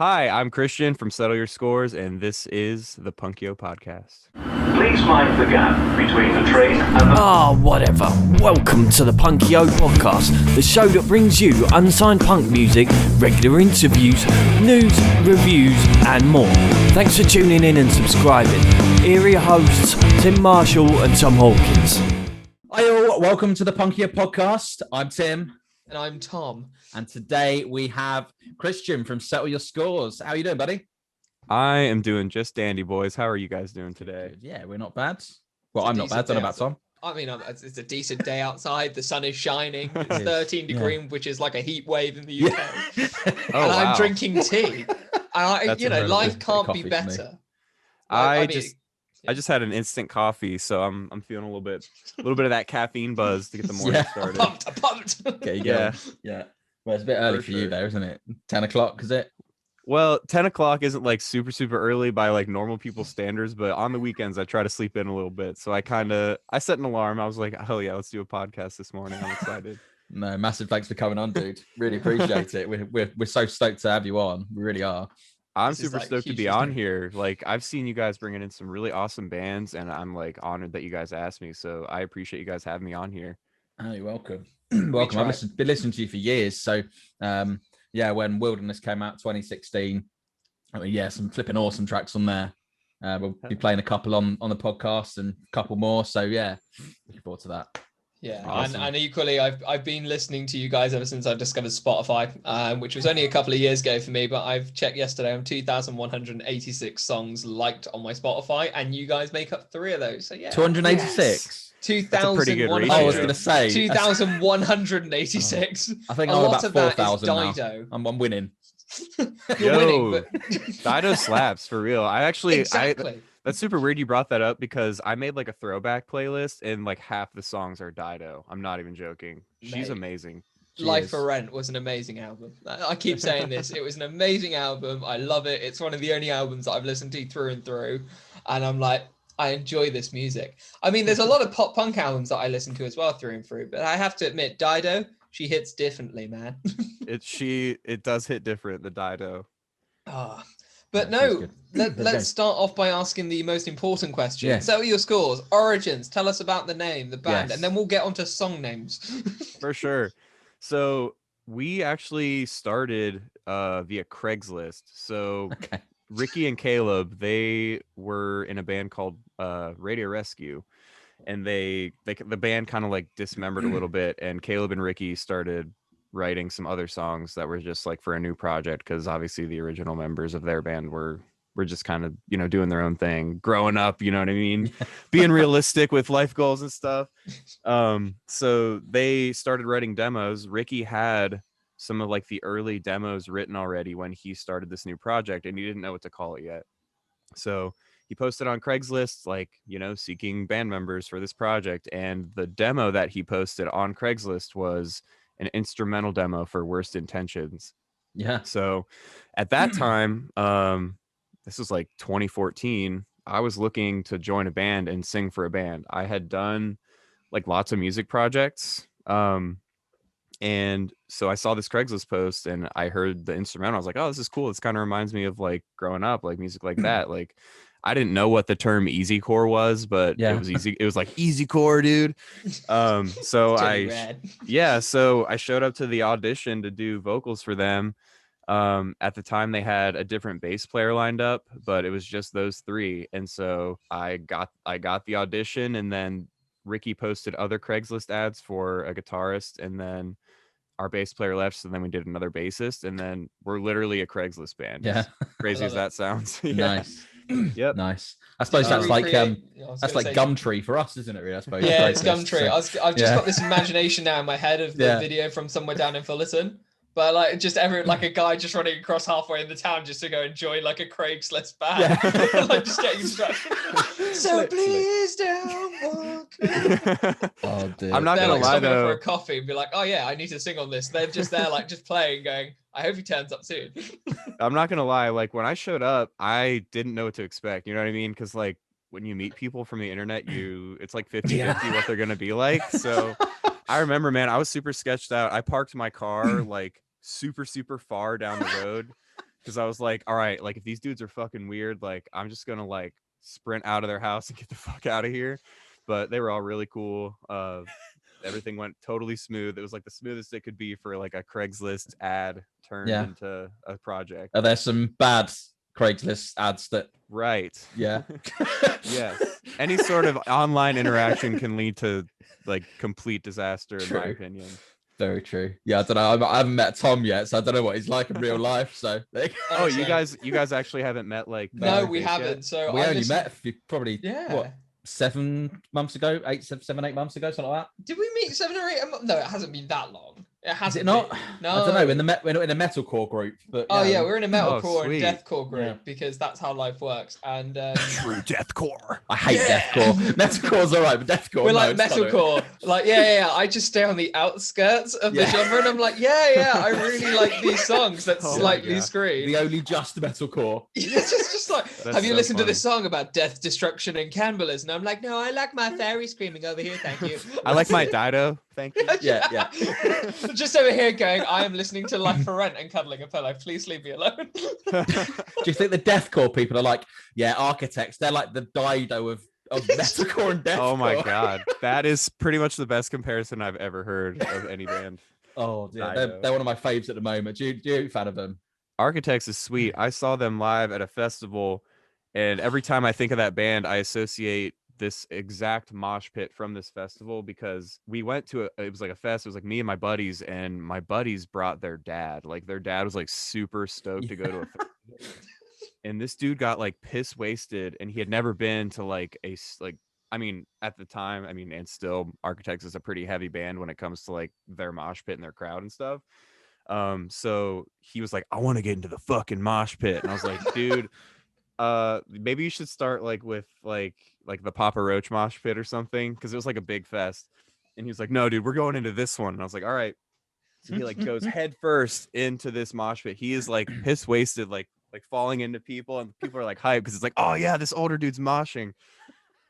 Hi, I'm Christian from Settle Your Scores, and this is the Punkio podcast. Please mind the gap between the train and the... Whatever. Welcome to the Punkio podcast, the show that brings you unsigned punk music, regular interviews, news, reviews, and more. Thanks for tuning in and subscribing. Here are your hosts, Tim Marshall and Tom Hawkins. Hi all, welcome to the Punkio podcast. I'm Tim. And I'm Tom. And today we have Christian from Settle Your Scores. How are you doing, buddy? I am doing just dandy, boys. How are you guys doing today? Yeah, we're not bad. Well, I'm not bad. Don't know about Tom. I mean, it's a decent day outside. The sun is shining. It's 13 degree, which is like a heat wave in the UK. Oh, and wow. I'm drinking tea. And life can't be better. I just had an instant coffee, so I'm feeling a little bit of that caffeine buzz to get the morning started. I'm pumped. Okay, yeah. Well, it's a bit early for you there, isn't it? 10 o'clock, is it? Well, 10 o'clock isn't like super early by like normal people's standards, but on the weekends I try to sleep in a little bit. So I set an alarm. I was like, hell yeah, let's do a podcast this morning. I'm excited. No, massive thanks for coming on, dude. Really appreciate it. We're so stoked to have you on. We really are. I'm super stoked to be on here. Like, I've seen you guys bringing in some really awesome bands, and I'm like honored that you guys asked me. So I appreciate you guys having me on here. Oh, you're welcome. Welcome. I've been listening to you for years. So, when Wilderness came out 2016, some flipping awesome tracks on there. We'll be playing a couple on the podcast and a couple more. So, yeah, looking forward to that. Yeah, awesome. and equally, I've been listening to you guys ever since I discovered Spotify, which was only a couple of years ago for me. But I've checked yesterday, I'm 2,186 songs liked on my Spotify, and you guys make up 3 of those. So yeah, 286. 2,100. I was going to say 2,186. I think a I'm lot about of that 4,000 is now. Dido. I'm winning. You're winning, but... Dido slaps for real. Exactly. That's super weird you brought that up because I made like a throwback playlist and like half the songs are Dido. I'm not even joking. She's amazing. Life for Rent was an amazing album. I keep saying this. It was an amazing album. I love it. It's one of the only albums that I've listened to through and through. And I'm like, I enjoy this music. I mean, there's a lot of pop punk albums that I listen to as well through and through. But I have to admit, Dido, she hits differently, man. It does hit different, the Dido. But no, let's start off by asking the most important question. Yes. So your scores, origins, tell us about the name, the band, Yes. and then we'll get onto song names. For sure. So we actually started via Craigslist. So Okay. Ricky and Caleb, they were in a band called Radio Rescue, and the band kind of like dismembered a little bit, and Caleb and Ricky started writing some other songs that were just like for a new project, because obviously the original members of their band were just kind of, doing their own thing, growing up, you know what I mean, being realistic with life goals and stuff. So they started writing demos. Ricky had some of like the early demos written already when he started this new project, and he didn't know what to call it yet. So he posted on Craigslist, like, seeking band members for this project. And the demo that he posted on Craigslist was an instrumental demo for Worst Intentions. Yeah. So at that time, this was like 2014, I was looking to join a band and sing for a band. I had done like lots of music projects. And so I saw this Craigslist post and I heard the instrumental. I was like, oh, this is cool. This kind of reminds me of like growing up, like music like that. Like, I didn't know what the term Easycore was, but it was easy. It was like Easycore, dude. So I showed up to the audition to do vocals for them. At the time they had a different bass player lined up, but it was just those 3. And so I got the audition, and then Ricky posted other Craigslist ads for a guitarist, and then our bass player left, so then we did another bassist, and then we're literally a Craigslist band. Yeah. Crazy as that sounds. Nice. Yep. Nice. I suppose that's like Gumtree for us, isn't it? Really, I suppose. Yeah, it's Gumtree. So, I've just got this imagination now in my head of the video from somewhere down in Fullerton. But like just like a guy just running across halfway in the town just to go enjoy like a Craigslist band, like just getting instructions. So please don't walk. Oh, dude. I'm not gonna lie though. For a coffee and be like, oh yeah, I need to sing on this. They're just there like just playing, going, I hope he turns up soon. I'm not gonna lie. Like when I showed up, I didn't know what to expect. You know what I mean? Because like when you meet people from the internet, it's like 50-50 what they're gonna be like. So I remember, man, I was super sketched out. I parked my car like super far down the road because I was like, all right, like if these dudes are fucking weird, like I'm just gonna like sprint out of their house and get the fuck out of here. But they were all really cool. Everything went totally smooth. It was like the smoothest it could be for like a Craigslist ad turned into a project. Are there some bad Craigslist ads that? Right. Yeah. Yes. Any sort of online interaction can lead to like complete disaster, in my opinion. Very true. Yeah, I don't know. I haven't met Tom yet, so I don't know what he's like in real life. So, oh, you guys actually haven't met like? No, we haven't. Yet? So we only met probably 7 months ago, 8 months ago, something like that. Did we meet 7 or 8? No, it hasn't been that long. It hasn't. Is it not? Been. No, I don't know. We're in a metalcore group, but we're in a metalcore and deathcore group because that's how life works. And true deathcore. I hate deathcore. Metalcore's all right, but deathcore. We're like metalcore. Like I just stay on the outskirts of the genre, and I'm like, I really like these songs that slightly scream. The only just metalcore. It's just like, have you listened to this song about death, destruction, and cannibalism? And I'm like, no, I like my fairy screaming over here. Thank you. I like my Dido. Thank you. Yeah. Just over here going, I am listening to Life for Rent and cuddling a pillow. Please leave me alone. Do you think the deathcore people are like, Architects? They're like the Dido of metalcore and deathcore. Oh my god, that is pretty much the best comparison I've ever heard of any band. Oh dear, they're one of my faves at the moment. Do you fan of them? Architects is sweet. I saw them live at a festival, and every time I think of that band, I associate this exact mosh pit from this festival, because we went to it was like a fest. It was like me and my buddies, and my buddies brought their dad. Like their dad was like super stoked to go to a festival. And this dude got like piss wasted, and he had never been to like at the time, and still Architects is a pretty heavy band when it comes to like their mosh pit and their crowd and stuff. So he was like, I want to get into the fucking mosh pit. And I was like, dude, maybe you should start like with like the Papa Roach mosh pit or something, because it was like a big fest. And he was like, no dude, we're going into this one. And I was like, all right. So he like goes head first into this mosh pit. He is like piss wasted, like falling into people, and people are like hyped because it's like, oh yeah, this older dude's moshing.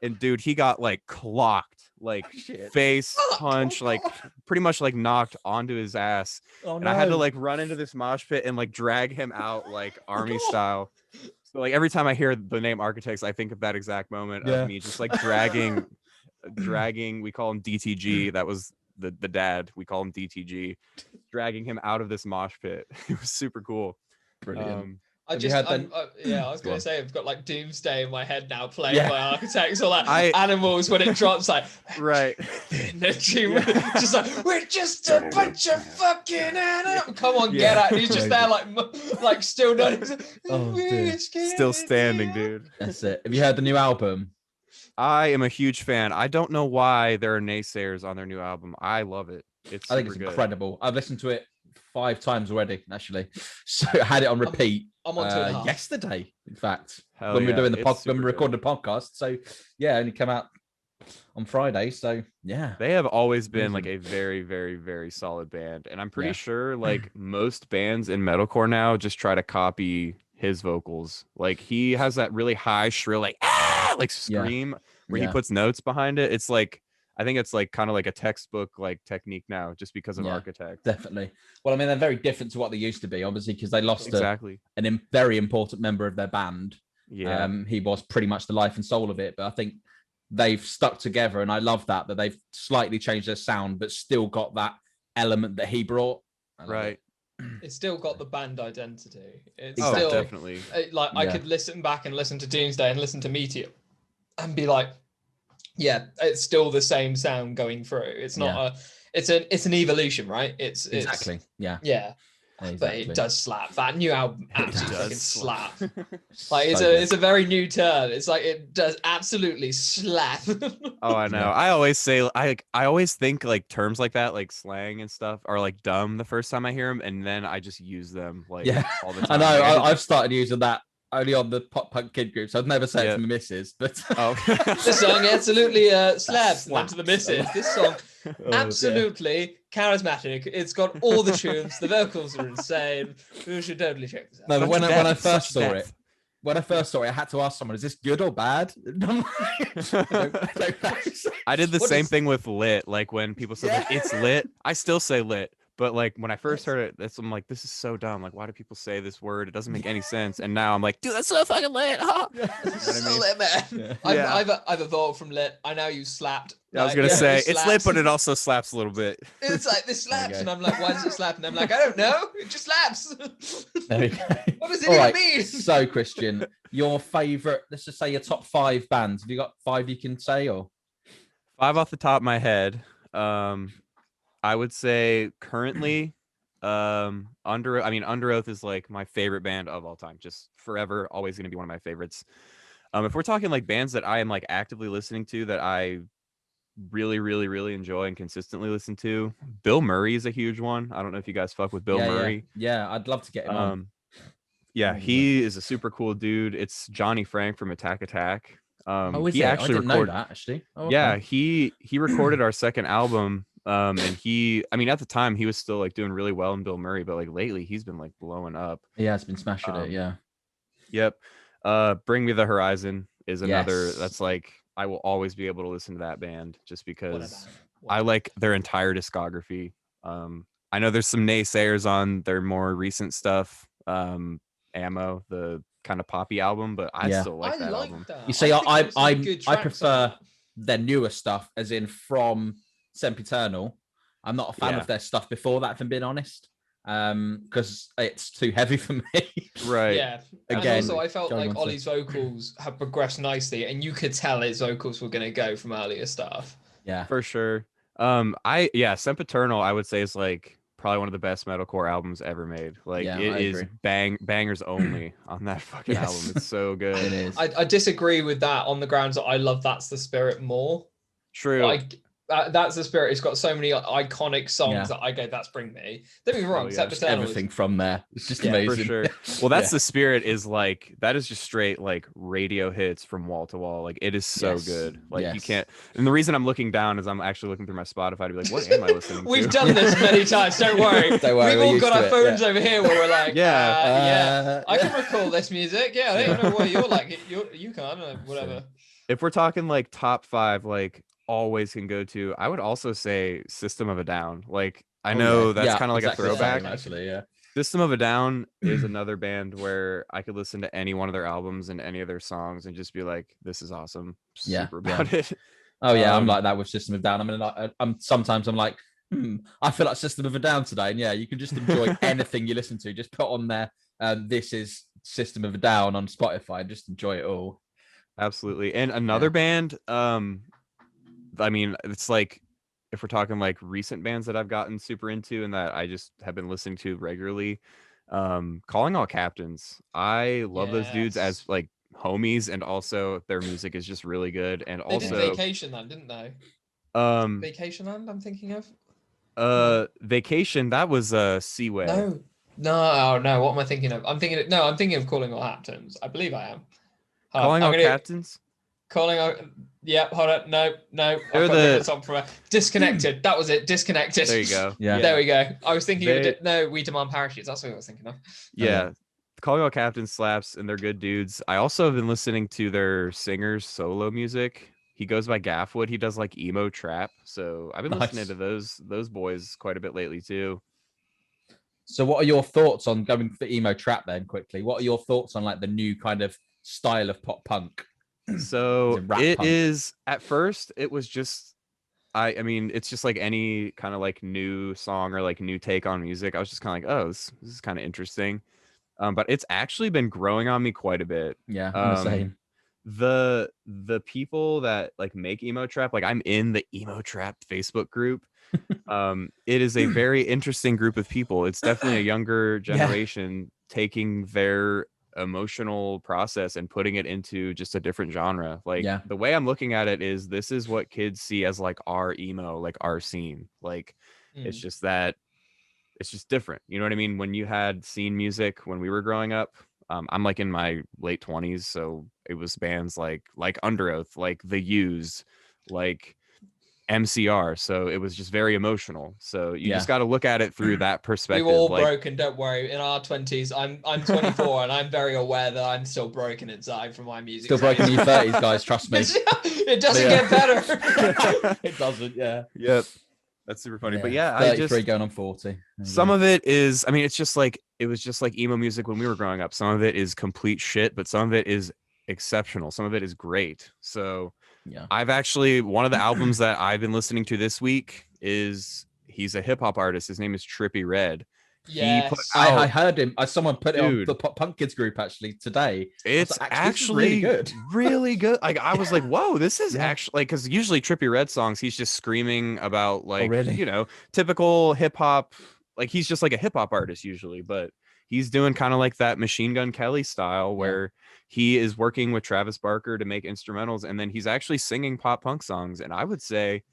And dude, he got like clocked, like face punch, like pretty much like knocked onto his ass. And I had to like run into this mosh pit and like drag him out like army style. So like every time I hear the name Architects, I think of that exact moment of me just like dragging, we call him DTG. That was the dad. We call him DTG, dragging him out of this mosh pit. It was super cool. Brilliant. I was going to say, I've got like Doomsday in my head now, playing by Architects, or like Animals when it drops, like right. Just like, we're just a bunch of fucking animals. Come on, get out. He's just there, like still not. Still standing, dude. That's it. Have you heard the new album? I am a huge fan. I don't know why there are naysayers on their new album. I love it. I think it's incredible. I've listened to it 5 times already, actually. So I had it on repeat. I'm on 2.5. Yesterday, in fact, when we're doing when we recorded the podcast. So yeah, it only came out on Friday. So yeah, they have always been like a very, very, very solid band, and I'm pretty sure like most bands in metalcore now just try to copy his vocals. Like he has that really high, shrill, like scream where he puts notes behind it. It's like, I think it's like kind of like a textbook like technique now, just because of Architect. Definitely. Well, I mean, they're very different to what they used to be, obviously, because they lost a very important member of their band. Yeah, he was pretty much the life and soul of it. But I think they've stuck together, and I love that they've slightly changed their sound, but still got that element that he brought. Right. It's still got the band identity. It's still definitely I could listen back and listen to Doomsday and listen to Meteor and be like, yeah, it's still the same sound going through. It's not it's an evolution, right? It's exactly. Exactly. But it does slap. That new album absolutely fucking slap. Like it's a very new turn. It's like it does absolutely slap. Oh, I know. I always say I always think like terms like that, like slang and stuff, are like dumb the first time I hear them, and then I just use them like all the time. I know. I've started using that only on the pop punk kid groups. I've never said it to my missus, but this song absolutely slaps to the missus. This song absolutely charismatic. It's got all the tunes. The vocals are insane. We should totally check this out. No, but when I first saw it, I had to ask someone, is this good or bad? I did the same thing with lit. Like when people say like, it's lit, I still say lit, But like when I first heard it, I'm like, this is so dumb. Like, why do people say this word? It doesn't make any sense. And now I'm like, dude, that's so fucking lit. Huh? You know what I So mean? lit, man. Yeah. I've evolved from lit. I now use slapped. I was Like, gonna yeah, say it it's lit, slaps. but it also slaps a little bit. It's like this There you slaps, go. and I'm like, why does it slap? And I'm like, I don't know. It just slaps. There we go. What does it All even right. mean? So, Christian, your favorite, let's just say your top 5 bands. Have you got 5 you can say, or? 5 off the top of my head. I would say currently, Under Oath is like my favorite band of all time. Just forever, always gonna be one of my favorites. If we're talking like bands that I am like actively listening to that I really, really, really enjoy and consistently listen to, Bill Murray is a huge one. I don't know if you guys fuck with Bill Murray. Yeah, I'd love to get him on. Yeah, he is a super cool dude. It's Johnny Frank from Attack Attack. Is He it? actually I didn't know that actually. Oh, okay. Yeah, he recorded our second album. And at the time he was still like doing really well in Bill Murray, but like lately he's been like blowing up. Yeah, it's been smashing it. Yeah. Yep. Bring Me the Horizon is another that's like I will always be able to listen to that band just because I like their entire discography. I know there's some naysayers on their more recent stuff. Ammo, the kind of poppy album, but I still like that album. You see, I prefer their newer stuff, as in from Sempiternal. I'm not a fan of their stuff before that, if I'm being honest, because it's too heavy for me. Right. Yeah. Again, and also I felt like Ollie's vocals have progressed nicely, and you could tell his vocals were going to go from earlier stuff. Yeah, for sure. Sempiternal I would say is like probably one of the best metalcore albums ever made. Like it is bangers only on that fucking album. It's so good. It is. I disagree with that on the grounds that I love That's the Spirit more. True. Like That's the Spirit. It's got so many iconic songs that I go, that's Bring Me. Don't be wrong. Everything from there. It's just amazing. For sure. Well, That's the Spirit is like, that is just straight like radio hits from wall to wall. Like it is so good. Like you can't. And the reason I'm looking down is I'm actually looking through my Spotify to be like, what am I listening to? We've done this many times. Don't worry. Don't worry. We've all got our phones over here where we're like, I can yeah. recall this music. Yeah, I don't know what you're like. You can, I don't know, whatever. If we're talking like top 5, like always can go to, I would also say System of a Down. Like I know that's kind of like a throwback. Actually, yeah. System of a Down is another band where I could listen to any one of their albums and any of their songs and just be like, this is awesome. Super about it. Oh yeah, I'm like that with System of a Down. I mean, I'm sometimes I'm like, I feel like System of a Down today, and yeah, you can just enjoy anything you listen to. Just put on there, this is System of a Down on Spotify, and just enjoy it all. Absolutely. And another band, I mean, it's like if we're talking like recent bands that I've gotten super into and that I just have been listening to regularly, Calling All Captains. I love those dudes as like homies, and also their music is just really good. And they also did Vacation Land, didn't they? Vacation Land, I'm thinking of. Vacation, that was Seaway. No. What am I thinking of? I'm thinking of Calling All Captains. I believe I am. Calling All Captains. Calling out. Yeah, hold on. No. They're the song from Disconnected. That was it. Disconnected. There you go. Yeah. There we go. I was thinking of We Demand Parachutes. That's what I was thinking of. Yeah. Calling All Captains slaps, and they're good dudes. I also have been listening to their singer's solo music. He goes by Gaffwood. He does like emo trap. So I've been listening to those boys quite a bit lately too. So what are your thoughts on going for emo trap then quickly? What are your thoughts on like the new kind of style of pop punk? So it is, at first it was just, I mean, it's just like any kind of like new song or like new take on music. I was just kind of like, oh, this is kind of interesting. But it's actually been growing on me quite a bit. Yeah, I'm the same. The people that like make emo trap, like I'm in the emo trap Facebook group. It is a very interesting group of people. It's definitely a younger generation taking their emotional process and putting it into just a different genre. Like the way I'm looking at it is, this is what kids see as like our emo, like our scene. Like it's just that it's just different. You know what I mean? When you had scene music when we were growing up, I'm like in my late 20s, so it was bands like Under Oath, like The Used, like MCR. So it was just very emotional. So you just got to look at it through that perspective. We were all broken, don't worry. In our 20s, I'm 24 and I'm very aware that I'm still broken inside from my music. Still broken in your 30s, guys, trust me. It doesn't get better. It doesn't, Yep. That's super funny. But yeah, 33 going on 40. Some of it is, I mean, it's just like, it was just like emo music when we were growing up. Some of it is complete shit, but some of it is exceptional. Some of it is great. So yeah, I've actually, one of the albums that I've been listening to this week is, he's a hip hop artist. His name is Trippie Redd. Yes. He put out, I heard him. Someone put it on Dude. the Punk Kids group actually today. it's like, actually really good. really good. Like I was like, whoa, this is Yeah. actually like, because usually Trippie Redd songs, he's just screaming about like, really? you know, typical hip hop. Like he's just like a hip hop artist usually, but he's doing kind of like that Machine Gun Kelly style where he is working with Travis Barker to make instrumentals, and then he's actually singing pop punk songs. And I would say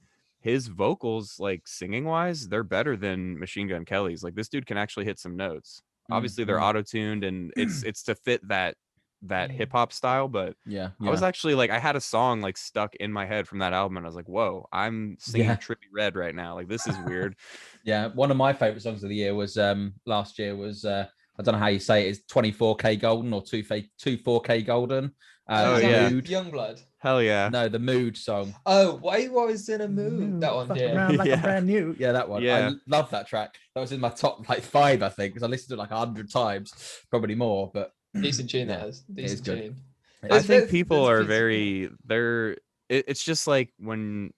his vocals, like singing wise, they're better than Machine Gun Kelly's. Like this dude can actually hit some notes. Obviously they're auto-tuned, and it's to fit that hip hop style. But Yeah, I was actually like, I had a song like stuck in my head from that album, and I was like, whoa, I'm singing Trippie Redd right now. Like this is weird. Yeah, one of my favorite songs of the year was last year was I don't know how you say it, is 24K Golden or 24K Golden. Mood. Youngblood. Hell yeah. No, the Mood song. Oh, why I was in a mood. That one, Around like a brand new. Yeah, that one. Yeah. I love that track. That was in my top like 5, I think, because I listened to it like 100 times, probably more. But decent tune that is. Decent good. tune. I think people are it's just like when,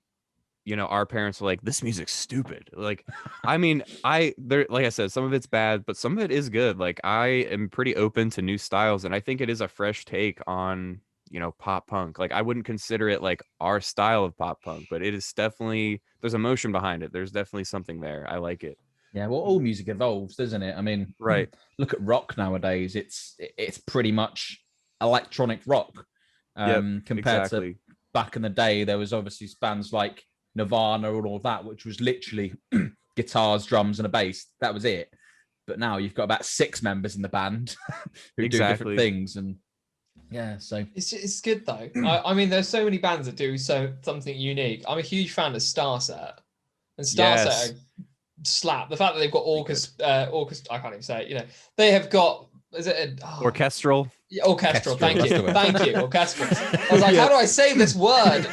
you know, our parents are like, this music's stupid. Like, I mean, like I said, some of it's bad, but some of it is good. Like I am pretty open to new styles, and I think it is a fresh take on, you know, pop punk. Like I wouldn't consider it like our style of pop punk, but it is definitely, there's emotion behind it. There's definitely something there. I like it. yeah, well, all music evolves, doesn't it? I mean, Right. Look at rock nowadays. It's pretty much electronic rock. Compared to back in the day, there was obviously bands like Nirvana and all of that, which was literally guitars, drums, and a bass. That was it. But now you've got about 6 members in the band who do different things, and yeah, so it's good though. I mean, there's so many bands that do something unique. I'm a huge fan of Starset, and Starset slap. The fact that they've got orchestra. I can't even say it. You know, they have got. Is it orchestral? Yeah, orchestral. Thank you. Orchestral. I was like, how do I say this word?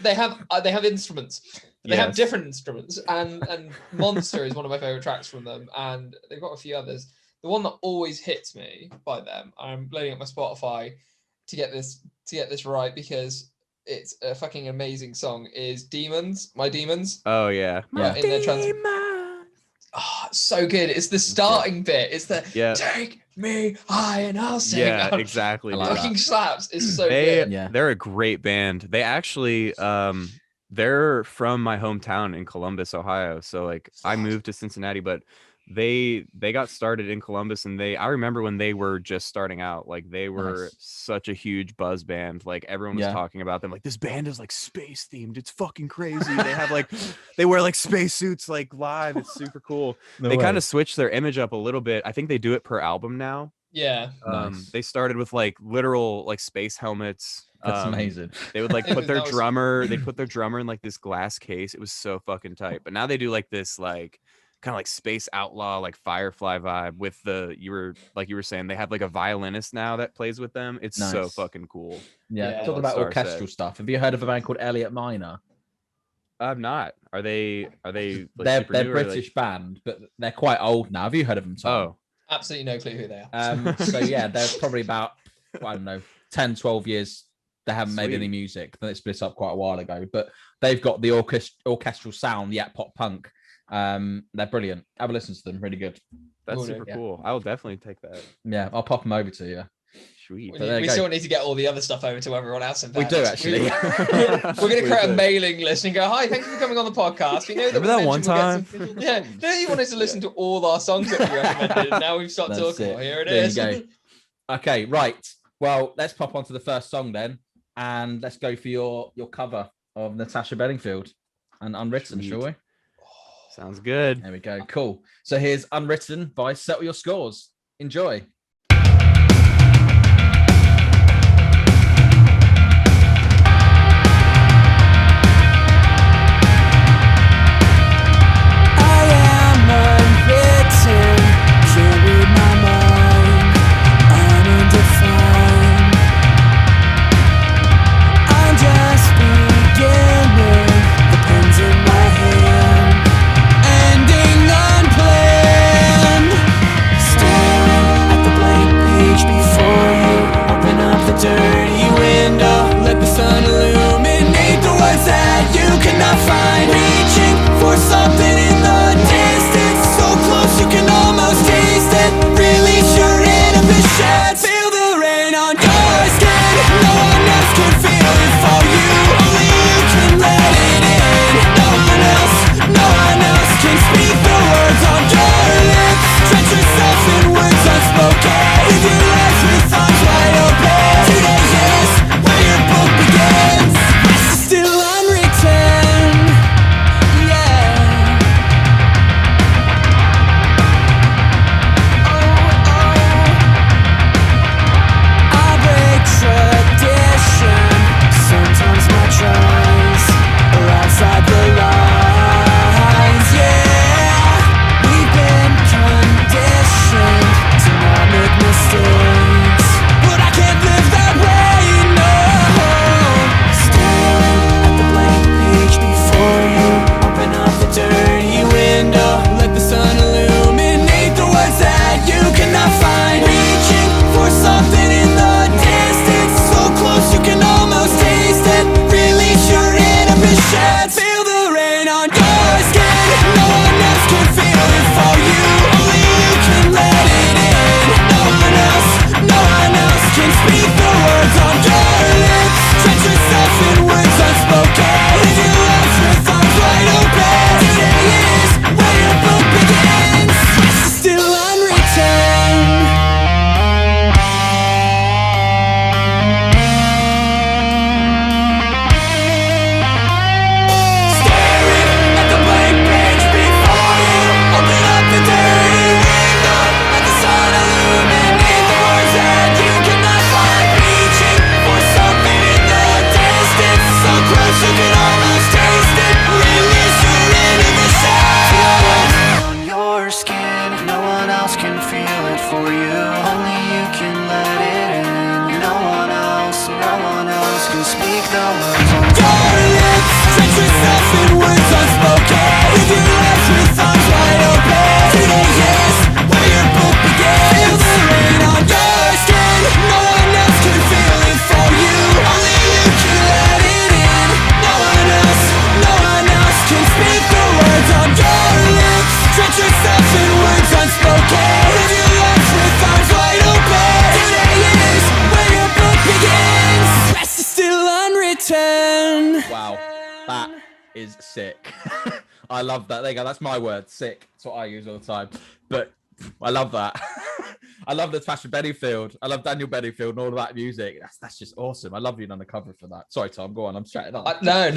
They have instruments. They have different instruments, and Monster is one of my favorite tracks from them, and they've got a few others. The one that always hits me by them, I'm loading up my Spotify to get this right because it's a fucking amazing song, is Demons, My Demons. Oh yeah. In their so good. It's the starting bit. It's the take me high and I'll sing. Yeah, exactly. Fucking slaps. It's so good. Yeah. They're a great band. They actually they're from my hometown in Columbus, Ohio. So like I moved to Cincinnati, but they got started in Columbus, and I remember when they were just starting out, like they were such a huge buzz band. Like everyone was talking about them, like this band is like space themed. It's fucking crazy. They have like, they wear like space suits like live. It's super cool. They kind of switched their image up a little bit. I think they do it per album now. Yeah. They started with like literal like space helmets. That's amazing. They would like put their drummer, they put their drummer in like this glass case. It was so fucking tight. But now they do like this like kind of like space outlaw, like Firefly vibe with you were saying, they have like a violinist now that plays with them. It's so fucking cool. Yeah. Talking about orchestral stuff. Have you heard of a band called Elliot Minor? I've not. Are they like they're British band, but they're quite old now. Have you heard of them, Tom? Oh, absolutely no clue who they are. So yeah, they're probably about, I don't know, 10, 12 years. They haven't made any music. They split up quite a while ago, but they've got the orchestral sound, the pop punk. They're brilliant. Have a listen to them. Really good. That's super cool. I will definitely take that. Yeah, I'll pop them over to you. Sweet. We still need to get all the other stuff over to everyone else. We do actually. We're going to create a mailing list and go, hi, thank you for coming on the podcast. We know that remember that one time? Yeah, you wanted to listen to all our songs that we recommended. And now we've stopped talking. Well, here it is. There you go. Okay, right. Well, let's pop on to the first song then, and let's go for your cover of Natasha Bedingfield and Unwritten, shall we? Sounds good. There we go. Cool. So here's Unwritten by Settle Your Scores. Enjoy. I'm just beginning, the pen's in my hand. can speak the words on your lips. Stretch yourself in words unspoken. Live your life with arms wide open. Today is where your book begins. Feel the rain on your skin. No one else can feel it for you. Only you can let it in. No one else can speak the words on your lips. Stretch yourself in words unspoken. Live your life with arms wide open. Today is where your book begins. Rest is still unwritten. Wow, that is sick. I love that. There you go. That's my word, sick. That's what I use all the time. But I love that. I love Natasha Bedingfield. I love Daniel Bedingfield and all of that music. That's just awesome. I love you on the cover for that. Sorry, Tom. Go on. I'm chatting on. No.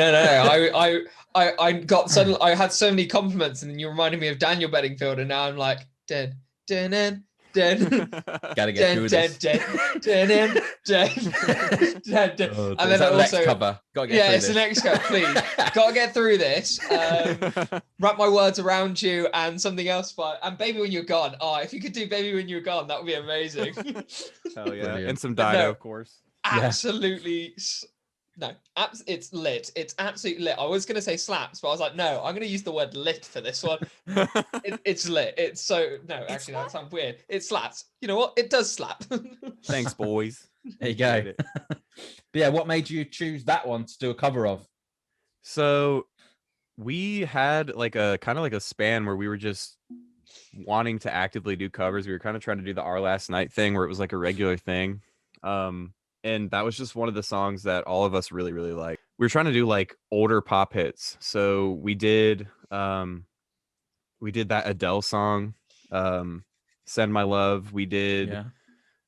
I got suddenly. I had so many compliments, and you reminded me of Daniel Bedingfield, and now I'm like dead. Gotta get through this. And then also cover. Gotta get yeah, through it's this. the next cover. Please, gotta get through this. Wrap my words around you, and something else. And Baby When You're Gone. Oh, if you could do Baby When You're Gone, that would be amazing. Hell yeah. Brilliant. And some Dido, No. of course. Absolutely. No, it's lit. It's absolutely lit. I was going to say slaps, but I was like, no, I'm going to use the word lit for this one. It's lit. It's so, no, actually, that sounds weird. It slaps. You know what? It does slap. Thanks, boys. There you go. But yeah, what made you choose that one to do a cover of? So we had like a kind of like a span where we were just wanting to actively do covers. We were kind of trying to do the Our Last Night thing where it was like a regular thing. And that was just one of the songs that all of us really, really liked. We were trying to do like older pop hits. So we did that Adele song, Send My Love. We did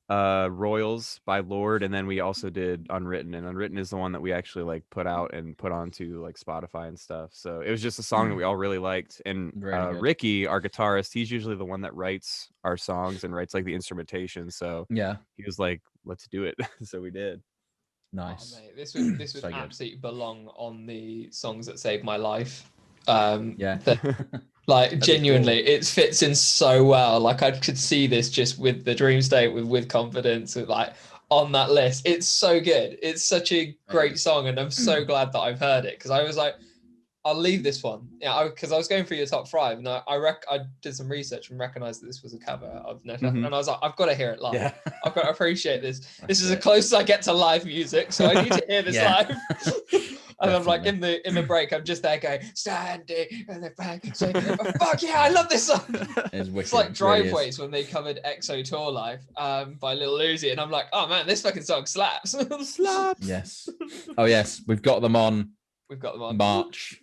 Royals by Lord, and then we also did Unwritten, and Unwritten is the one that we actually like put out and put onto like Spotify and stuff. So it was just a song that we all really liked. And Ricky, our guitarist, he's usually the one that writes our songs and writes like the instrumentation. So yeah, he was like, let's do it. So we did. Nice. Oh, mate, this would So good. absolutely belong on the songs that saved my life. Yeah. Like genuinely, it fits in so well. Like I could see this just with the Dream State with confidence, like on that list. It's so good. It's such a great song, and I'm so glad that I've heard it because I was like, I'll leave this one. Yeah, because I was going through your top 5, and I did some research and recognized that this was a cover of Netta, and I was like, I've got to hear it live. Yeah. I've got to appreciate this. This is as close as I get to live music, so I need to hear this live. And I'm like in the break, I'm just there going, standing and the back saying, oh, fuck yeah, I love this song. It's like Driveways when they covered EXO Tour Live by Lil Uzi, and I'm like, oh man, this fucking song slaps. Slaps. Yes. Oh yes, we've got them on. We've got them on March.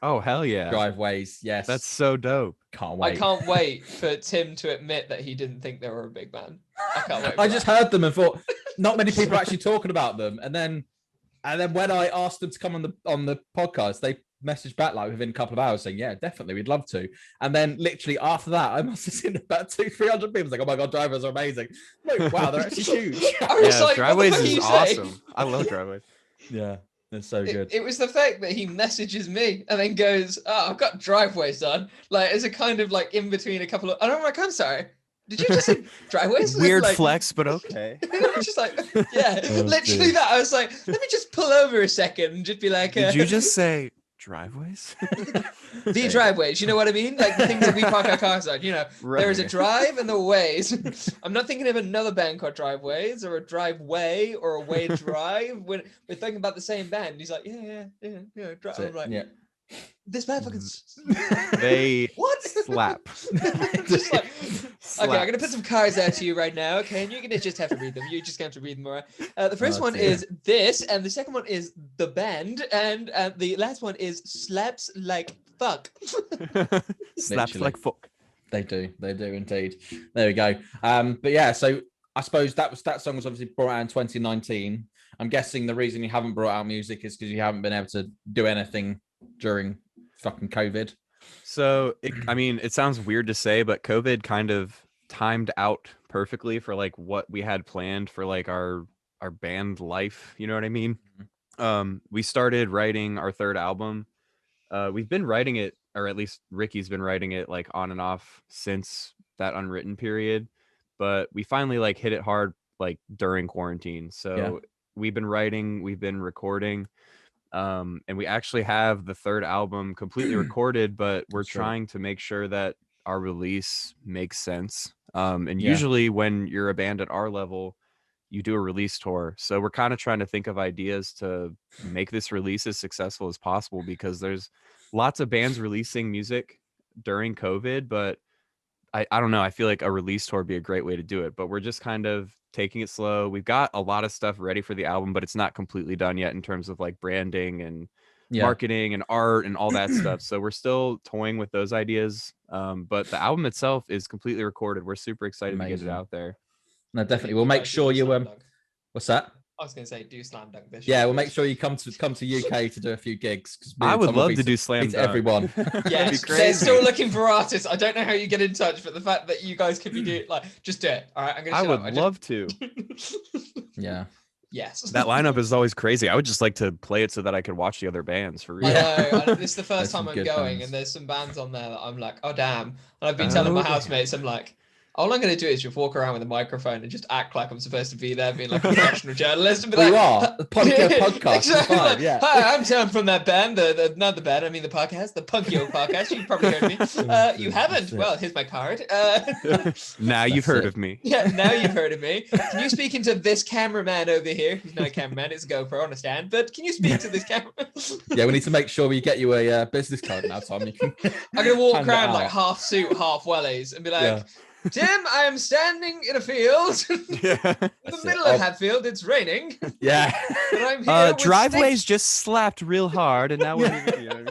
Oh hell yeah. Driveways. Yes. That's so dope. Can't wait. I can't wait for Tim to admit that he didn't think they were a big band. I can't wait. I just heard them and thought not many people are actually talking about them, and then when I asked them to come on the podcast, they messaged back like within a couple of hours saying, yeah, definitely, we'd love to. And then literally after that, I must have seen about 200-300 people like, oh my god, Drivers are amazing. Like, wow, they're actually huge. I was like, Driveways is awesome. I love Driveways. Yeah, they're so good. It was the fact that he messages me and then goes, oh, I've got Driveways on. Like, as a kind of like in between a couple of, and I'm like, I'm sorry. Did you just say Driveways? Weird like, flex, but okay. I was just like, yeah, literally that. I was like, let me just pull over a second and just be like, did you just say Driveways? The Driveways, you know what I mean? Like the things that we park our cars on, you know, there is a drive and the ways. I'm not thinking of another band called Driveways or a Driveway or a Way Drive. When we're thinking about the same band. He's like, yeah. I'm like, yeah. This band fucking they what slap. Just like, okay, I'm gonna put some cards out to you right now, okay, and you're gonna just have to read them. You're just gonna have to read them, all right? The first one is this, and the second one is the band, and the last one is slaps like fuck. Slaps like fuck. They do indeed. There we go. But yeah, so I suppose that song was obviously brought out in 2019. I'm guessing the reason you haven't brought out music is because you haven't been able to do anything during fucking COVID. So it sounds weird to say, but COVID kind of timed out perfectly for like what we had planned for like our band life. You know what I mean? We started writing our third album. We've been writing it, or at least Ricky's been writing it like on and off since that Unwritten period, but we finally like hit it hard like during quarantine. So we've been writing, we've been recording, and we actually have the third album completely recorded, but we're Sure. trying to make sure that our release makes sense. And Yeah. usually when you're a band at our level, you do a release tour. So we're kind of trying to think of ideas to make this release as successful as possible, because there's lots of bands releasing music during COVID, but I don't know. I feel like a release tour would be a great way to do it, but we're just kind of taking it slow. We've got a lot of stuff ready for the album, but it's not completely done yet in terms of like branding and Yeah. marketing and art and all that stuff. So we're still toying with those ideas. But the album itself is completely recorded. We're super excited to get Amazing. it out there. No, definitely. We'll make sure you what's that? I was going to say, do Slam Dunk this Yeah, year, we'll make please. sure you come to UK to do a few gigs. I would love to do Slam Dunk. Dunk. Everyone. Yeah, be they're crazy. still looking for artists. I don't know how you get in touch, but the fact that you guys could be doing, like, just do it. All right, I'm going to I shut would up. love to. Yeah. Yes. That lineup is always crazy. I would just like to play it so that I could watch the other bands for real. I know. This is the There's first some time I'm good going, bands. and there's some bands on there that I'm like, oh, damn. And I've been telling my Oh, damn. housemates, I'm like, all I'm going to do is just walk around with a microphone and just act like I'm supposed to be there, being like a professional journalist. And be Well, you like, are. The Punkio podcast. Exactly. Fine, yeah. Hi, I'm Sam from that band. Not the band, I mean the podcast, the Punkio podcast. You've probably heard of me. You haven't? Well, here's my card. Now you've heard of me. Yeah, now you've heard of me. Can you speak into this cameraman over here? He's not a cameraman, it's a GoPro on a stand. But can you speak to this camera? Yeah, we need to make sure we get you a business card now, Tom. You can I'm going to walk hand it around like out. half suit, half wellies and be like, Yeah. Tim, I am standing in a field. Yeah. In the middle of Hatfield, it's raining. Yeah. But I'm here with Driveways just slapped real hard, and now we're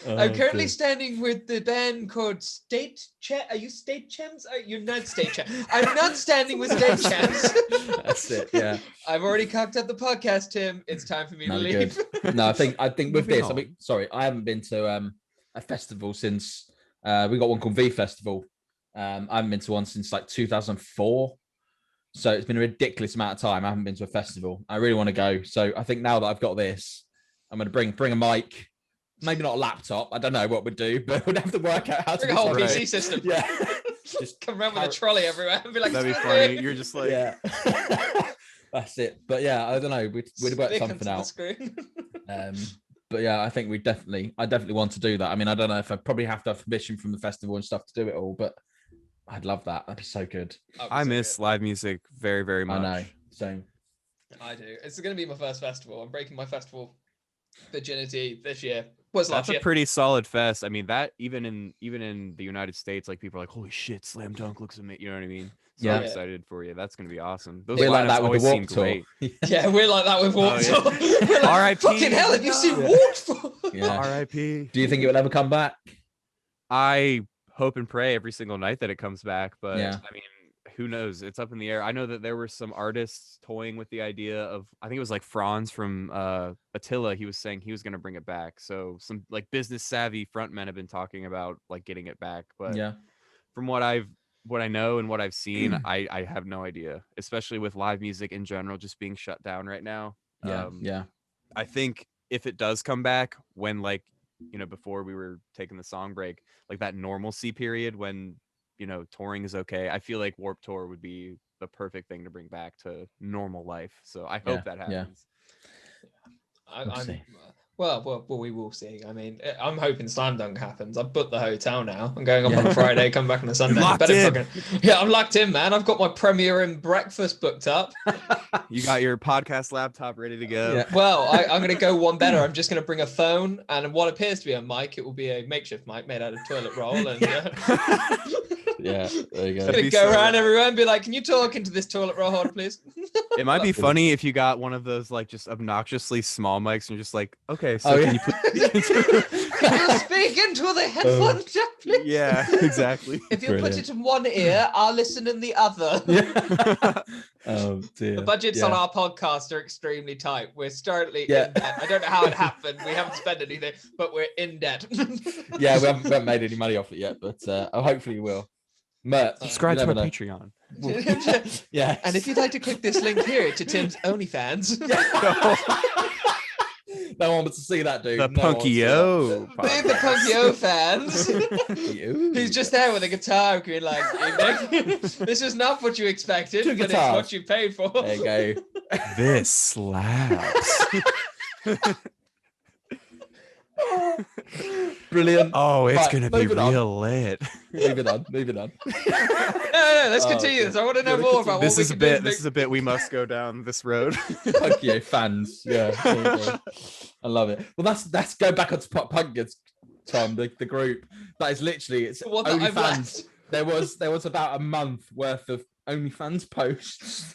I'm currently standing with the band called State Champ. Are you State Champs? You're not State Champs. I'm not standing with State Champs. That's it. Yeah. I've already cocked up the podcast, Tim. It's time for me to leave. Good. No, I think with Moving this, on. I mean, sorry, I haven't been to a festival since we got one called V Festival. I haven't been to one since like 2004. So it's been a ridiculous amount of time. I haven't been to a festival. I really want to go. So I think now that I've got this, I'm going to bring a mic, maybe not a laptop. I don't know what we'd do, but we'd have to work out how to Bring do a whole something. PC system. Yeah. Just come around with a trolley everywhere and be like, That'd be "Sorry." funny. You're just like, Yeah. That's it. But yeah, I don't know. We'd work Stick something onto the out. screen. But yeah, I think I definitely want to do that. I mean, I don't know if I probably have to have permission from the festival and stuff to do it all, but I'd love that. That'd be so good. I miss live music very, very much. I know. Same. I do. It's going to be my first festival. I'm breaking my festival virginity this year. Was That's last year. a pretty solid fest. I mean, that even in the United States, like people are like, "Holy shit, Slam Dunk looks amazing!" You know what I mean? So Yeah. I'm excited for you. That's gonna be awesome. Those We're like lineups that with always the seem Warped Tour. great. Yeah, we're like that with Warped Oh, Tour. yeah. We're like, R.I.P. fucking hell, have you seen Yeah. Warped Tour? Yeah. R.I.P. Do you think it will ever come back? I hope and pray every single night that it comes back, but Yeah. I mean, who knows? It's up in the air. I know that there were some artists toying with the idea of, I think it was like Franz from Attila. He was saying he was going to bring it back. So some like business savvy frontmen have been talking about like getting it back. But Yeah. from what I know and what I've seen, I have no idea, especially with live music in general just being shut down right now. Yeah. Yeah. I think if it does come back when, like, you know, before we were taking the song break, like that normalcy period when, you know, touring is okay, I feel like Warped Tour would be the perfect thing to bring back to normal life. So I hope that yeah. happens. We'll see. Well, we will see. I mean, I'm hoping Slam Dunk happens. I've booked the hotel now. I'm going up on a Friday, come back on a Sunday. Locked in. Yeah, I'm locked in, man. I've got my premiere and breakfast booked up. You got your podcast laptop ready to go. Yeah. Well, I'm going to go one better. I'm just going to bring a phone and what appears to be a mic. It will be a makeshift mic made out of toilet roll. And Yeah. There you go. I'm going to go around everywhere and be like, can you talk into this toilet roll holder, please? It might be funny if you got one of those like just obnoxiously small mics and you're just like, okay, so Oh, can yeah. you please Can you speak into the headphone jack, please? Yeah, exactly. If you put Brilliant. it in one ear, I'll listen in the other. Oh dear. The budgets Yeah. on our podcast are extremely tight. We're startly Yeah. in debt. I don't know how it happened. We haven't spent anything, but we're in debt. Yeah, we haven't made any money off it yet, but hopefully we will. But Subscribe you to our never know. Patreon. Yeah. And if you'd like to click this link here to Tim's OnlyFans, No one wants to see that, dude. The No one wants to see Punkio. being the Punkio fans, that. he's just there with a guitar going like, "Evening. This is not what you expected, Two but it's guitars. what you paid for." There you go. This slaps. Brilliant. Oh, it's Right, gonna be moving on. real lit. Moving on. No, let's continue this. I want to know more about This what is we a can do. bit. This is a bit. We must go down this road. Punkio fans. Yeah. there you go. I love it. Well, that's go back onto Pop Punkio's, Tom, the group. That is literally it's The one that I've OnlyFans. left. There was about a month worth of OnlyFans posts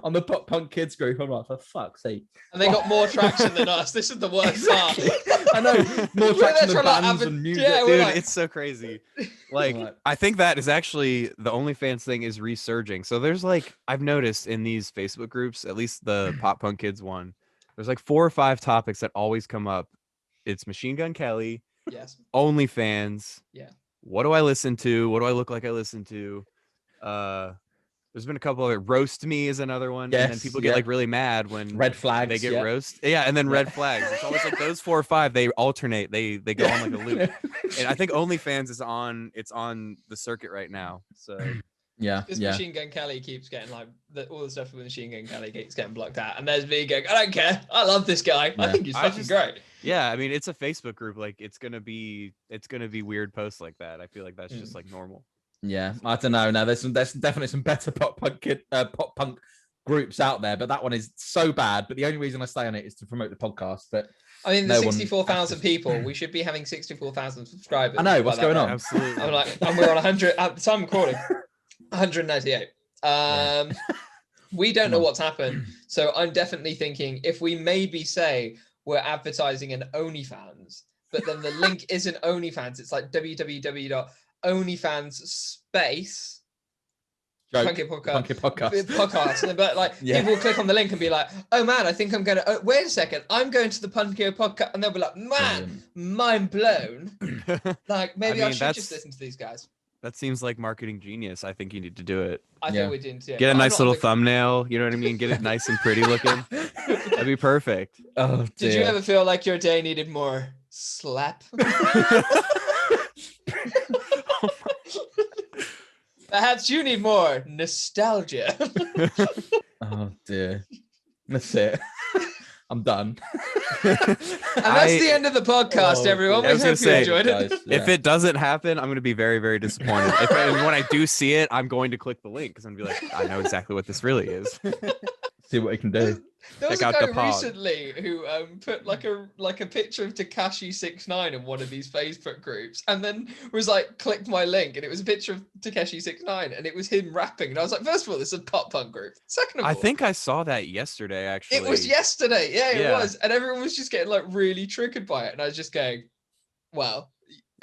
on the Pop Punk Kids group. I'm like, for fuck's sake. And they got more traction than us. This is the worst part. I know, more We're traction there than trying to bands adver- and music. Yeah, we're Dude, like- it's so crazy. Like, Right. I think that is actually the OnlyFans thing is resurging. So there's like, I've noticed in these Facebook groups, at least the Pop Punk Kids one, there's like 4 or 5 topics that always come up. It's Machine Gun Kelly, Yes. OnlyFans. Yeah. What do I listen to? What do I look like I listen to? There's been a couple other Roast Me is another one. And then Yes, people get yeah. like really mad when Red flags. they get yeah. roast. Yeah, and then Yeah. red flags. It's always like those 4 or 5, they alternate. They go on like a loop. And I think OnlyFans is on the circuit right now. So Yeah. This Yeah. Machine Gun Kelly keeps getting like all the stuff with Machine Gun Kelly keeps getting blocked out, and there's me going, I don't care. I love this guy. I Yeah. think he's I fucking just- great. yeah, I mean it's a Facebook group. Like it's gonna be weird posts like that. I feel like that's Mm. just like normal. Yeah, I don't know. No, there's definitely some better pop punk groups out there, but that one is so bad. But the only reason I stay on it is to promote the podcast. But I mean, No there's one 64,000 actually- people. We should be having 64,000 subscribers. I know, by what's that going rate. on? Absolutely. I'm like, and we're on 100 at the time of recording. 198. We don't know what's happened, so I'm definitely thinking if we maybe say we're advertising an OnlyFans, but then the link isn't OnlyFans, it's like www.onlyfans space joke, Punkio podcast. Punky podcast. Podcast, but like Yeah. people will click on the link and be like, "Oh man, I think I'm gonna." Oh, wait a second, I'm going to the Punkio podcast, and they'll be like, "Man, mind blown!" Like maybe I mean, should just that's- listen to these guys. That seems like marketing genius. I think you need to do it. I Yeah. think we're doing it. Get a I'm nice not little big- thumbnail. You know what I mean? Get it nice and pretty looking. That'd be perfect. Oh, Did you ever feel like your day needed more slap? Perhaps you need more nostalgia. Oh dear. That's it. I'm done. And that's the end of the podcast, Oh, everyone. I We was hope gonna you say, enjoyed it. guys, If yeah. it doesn't happen, I'm going to be very, very disappointed. And when I do see it, I'm going to click the link because I'm going to be like, I know exactly what this really is. See what we can do. There was Check a out guy the pod. recently who put like a picture of Tekashi 69 in one of these Facebook groups, and then was like, clicked my link, and it was a picture of Tekashi 69, and it was him rapping, and I was like, first of all, this is a pop punk group. Second of all, I think I saw that yesterday, actually. it was yesterday. Yeah, it Yeah. was, and everyone was just getting like really triggered by it, and I was just going, well.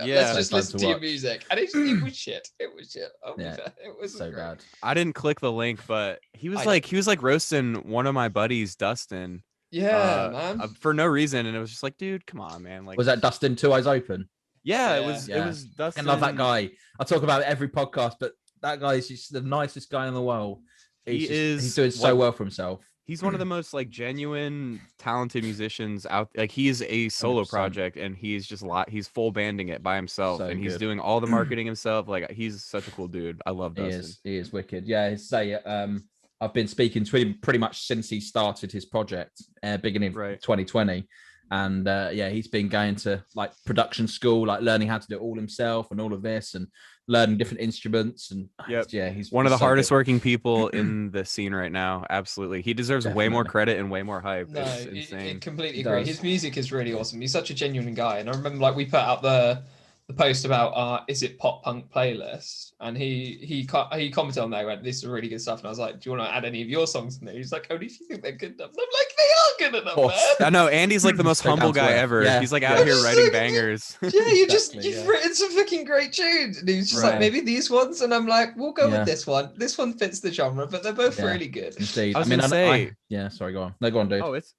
Yeah. Let's just Fun listen to to your watch. music, and it was shit. It was shit. Oh, Yeah. it was So bad. I didn't click the link, but he was I- like roasting one of my buddies, Dustin, Yeah, man. for no reason, and it was just like, dude, come on, man. Like, Was that Dustin Two Eyes Open? yeah, it Yeah. was. Yeah. It was I Dustin. love that guy. I talk about it every podcast, but that guy is just the nicest guy in the world. He's doing so well for himself. He's one of the most like genuine, talented musicians out. Like he's a solo 100%. project, and he's just he's full banding it by himself, So and he's good. doing all the marketing himself. Like he's such a cool dude. I love Dustin. He is wicked. Yeah, he's say I've been speaking to him pretty much since he started his project, beginning of Right. 2020. And yeah, he's been going to like production school, like learning how to do it all himself and all of this, and learning different instruments. And Yep. yeah, he's One of the so hardest good. working people in the scene right now. Absolutely, he deserves way more Definitely. credit and way more hype. No, It's I insane. completely He agree. does. His music is really awesome. He's such a genuine guy. And I remember like we put out the post about Is It Pop Punk playlist, and he commented on there, went, "This is really good stuff." And I was like, "Do you want to add any of your songs in there?" He's like, "Only if you think they're good enough." And I'm like, "They are good enough, course. man." I know Andy's like the most Straight humble down to guy earth. ever. Yeah. He's like Yeah. out here Just writing like- bangers. Yeah, Exactly, you've yeah. written some fucking great tunes. And he's just like, Right. maybe these ones, and I'm like, we'll go Yeah. with this one. This one fits the genre, but they're both Yeah. really good. Indeed. I was mean, gonna I- say- yeah. Sorry, go on. No, go on, dude. Oh, it's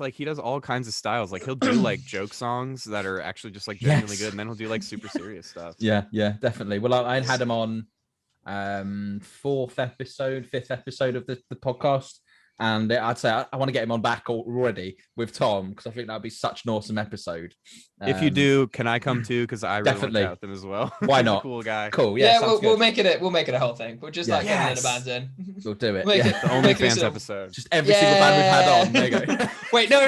like he does all kinds of styles. Like he'll do like joke songs that are actually just like genuinely Yes. good, and then he'll do like super serious stuff. Yeah, definitely. Well, I had him on fifth episode of the podcast, And I'd say I want to get him on back already with Tom, because I think that'd be such an awesome episode. If you do, can I come too? Because I really Definitely. want to out them as well. Why He's a not? cool guy. Cool. Yeah, sounds we'll good. make it a whole thing. We'll just like getting the bands in. We'll do it. Make Yeah. it- The make this OnlyFans a- episode. Just every single band we've had on. There you go. Wait, no.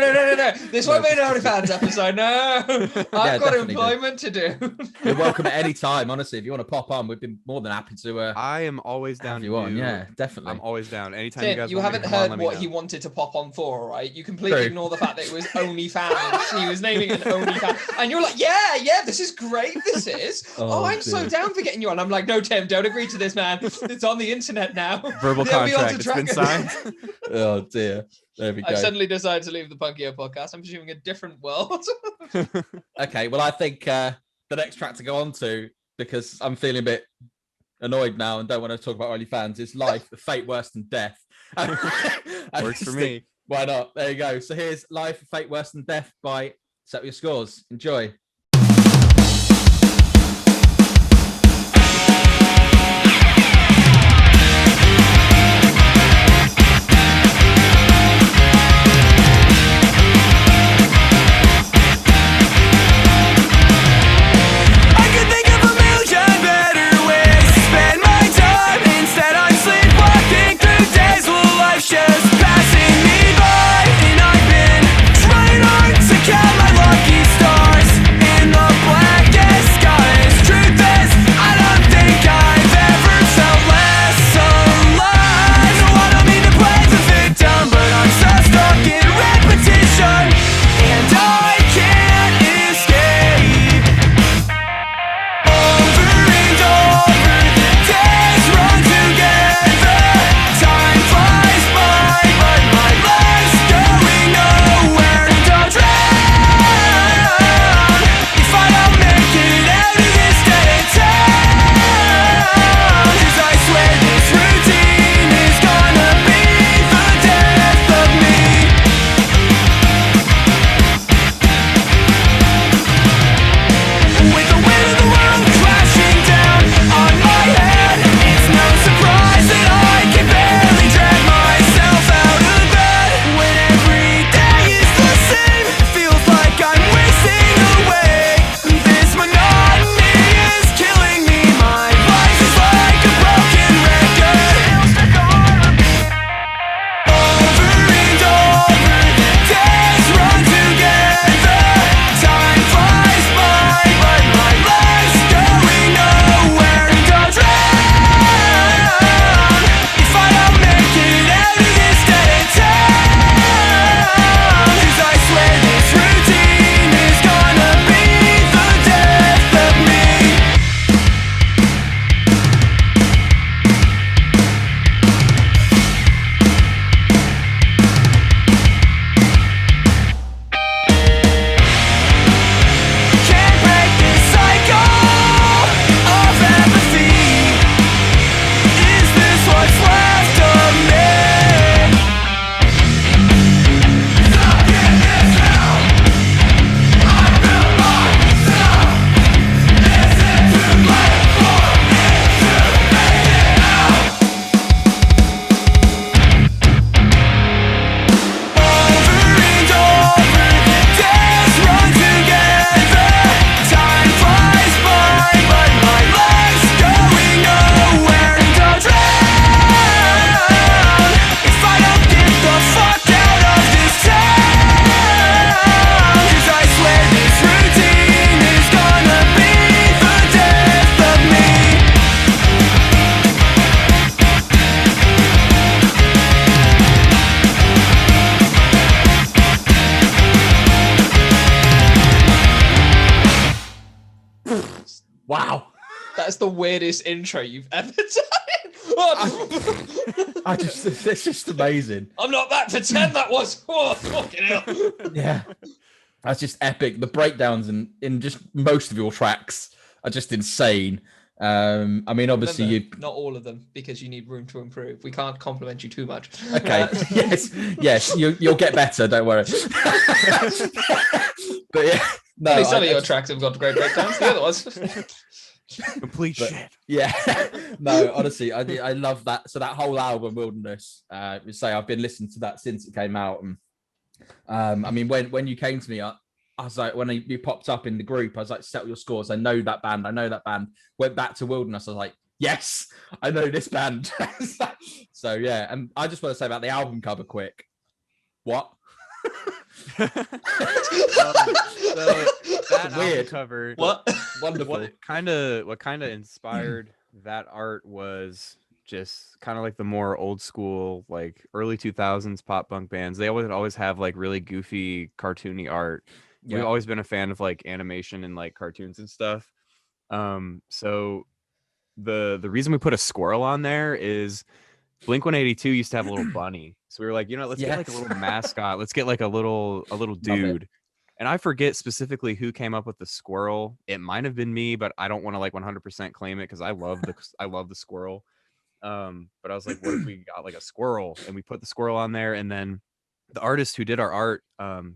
This won't be an OnlyFans episode. No, I've got definitely do. employment to do. You're welcome at any time. Honestly, if you want to pop on, we'd be more than happy to I am always down have to you on. do- Yeah, definitely. I'm always down. Anytime Tim, you guys you want me haven't to come on, heard let me what know. he wanted to pop on for, right? You completely True. ignore the fact that it was OnlyFans. He was naming it an OnlyFans, and you're like, yeah, this is great. This is. Oh, I'm so dear. down for getting you on. I'm like, no, Tim, don't agree to this, man. It's on the internet now. Verbal They'll be on contract. to It's been track- signed. Oh dear. There we go. I've suddenly decided to leave the Punkio podcast. I'm presuming a different world. Okay, well, I think the next track to go on to, because I'm feeling a bit annoyed now and don't want to talk about OnlyFans, is Life, the Fate Worse Than Death. I Works just for think, me. why not? There you go. So here's Life, Fate Worse Than Death by Set Your Scores. Enjoy. I could think of a million better ways to spend my time. Instead, I'm sleepwalking through days while life's just passing me by. And I've been trying hard to count my lucky stars in the blackest skies. Truth is, I don't think I've ever felt less alive. No, I don't mean to play the victim, but I'm so stuck in repetition, and I can't escape. Over and over, the days run together. Time flies by, but my life's going nowhere. And I'll drown if I don't make it out of this dead town. 'Cause I swear this routine is gonna be the death of me. With the weight of the world crashing down on my head, it's no surprise that I can barely drag myself out of bed. When every day is the same, feels like I'm wasting away. This monotony is killing me. My life is like a broken record. Over and over, the days run together. Time flies by, but my life's going nowhere. And I'll drown if I don't make it out of this dead town. 'Cause I swear this routine is gonna be the death of me. Can't break this cycle of apathy. Is this what's left of me? Stuck in this hell, I feel myself. Is it too late for me to make it out? Over and over, the days run together. Time flies by, but my life's going nowhere. And I'll drown if I don't get the fuck out of this town. 'Cause I swear this routine is gonna be the death of me. Wow. That's the weirdest intro you've ever done. Oh, I just, it's just amazing. I'm not that for 10. That was. Oh, fucking hell. Yeah. That's just epic. The breakdowns in just most of your tracks are just insane. I mean, obviously Remember, not all of them, because you need room to improve. We can't compliment you too much. okay. Yes, you'll get better, don't worry. But yeah, no, Only some of I your just- tracks have got great breakdowns. The other ones. Complete But- shit. Yeah, no, honestly, I love that. So that whole album, Wilderness, say I've been listening to that since it came out. And I mean, when you came to me, I was like, when you popped up in the group, I was like, settle your scores. I know that band. Went back to Wilderness. I was like, yes, I know this band. So yeah, and I just want to say about the album cover quick. What? So that Weird. album cover. What? Wonderful. What kind of inspired that art was just kind of like the more old school, like early 2000s pop punk bands. They always have like really goofy, cartoony art. Yeah. We've always been a fan of like animation and like cartoons and stuff. So the reason we put a squirrel on there is Blink 182 used to have a little bunny. So we were like, let's get like a Yes. little mascot. Let's get like a little dude. And I forget specifically who came up with the squirrel. It might have been me, but I don't want to like 100% claim it because I love the squirrel. But I was like, what if we got like a squirrel and we put the squirrel on there? And then the artist who did our art,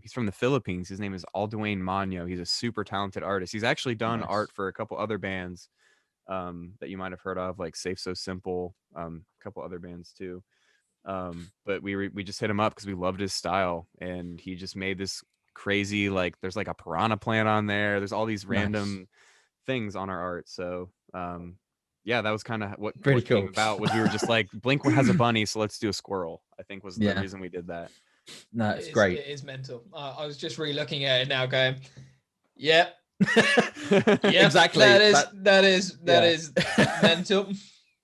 he's from the Philippines. His name is Alduane Manyo. He's a super talented artist. He's actually done Nice. art for a couple other bands that you might have heard of, like Safe So Simple, a couple other bands too. But we just hit him up because we loved his style, and he just made this crazy, like there's like a piranha plant on there. There's all these random things on our art. So yeah, that was kind of what Pretty came cool. about. Was we were just like, Blink has a bunny, so let's do a squirrel. I think was the Yeah. reason we did that. No, it's great. It is mental. I was just re-looking at it now, going, yep. Exactly. That is mental.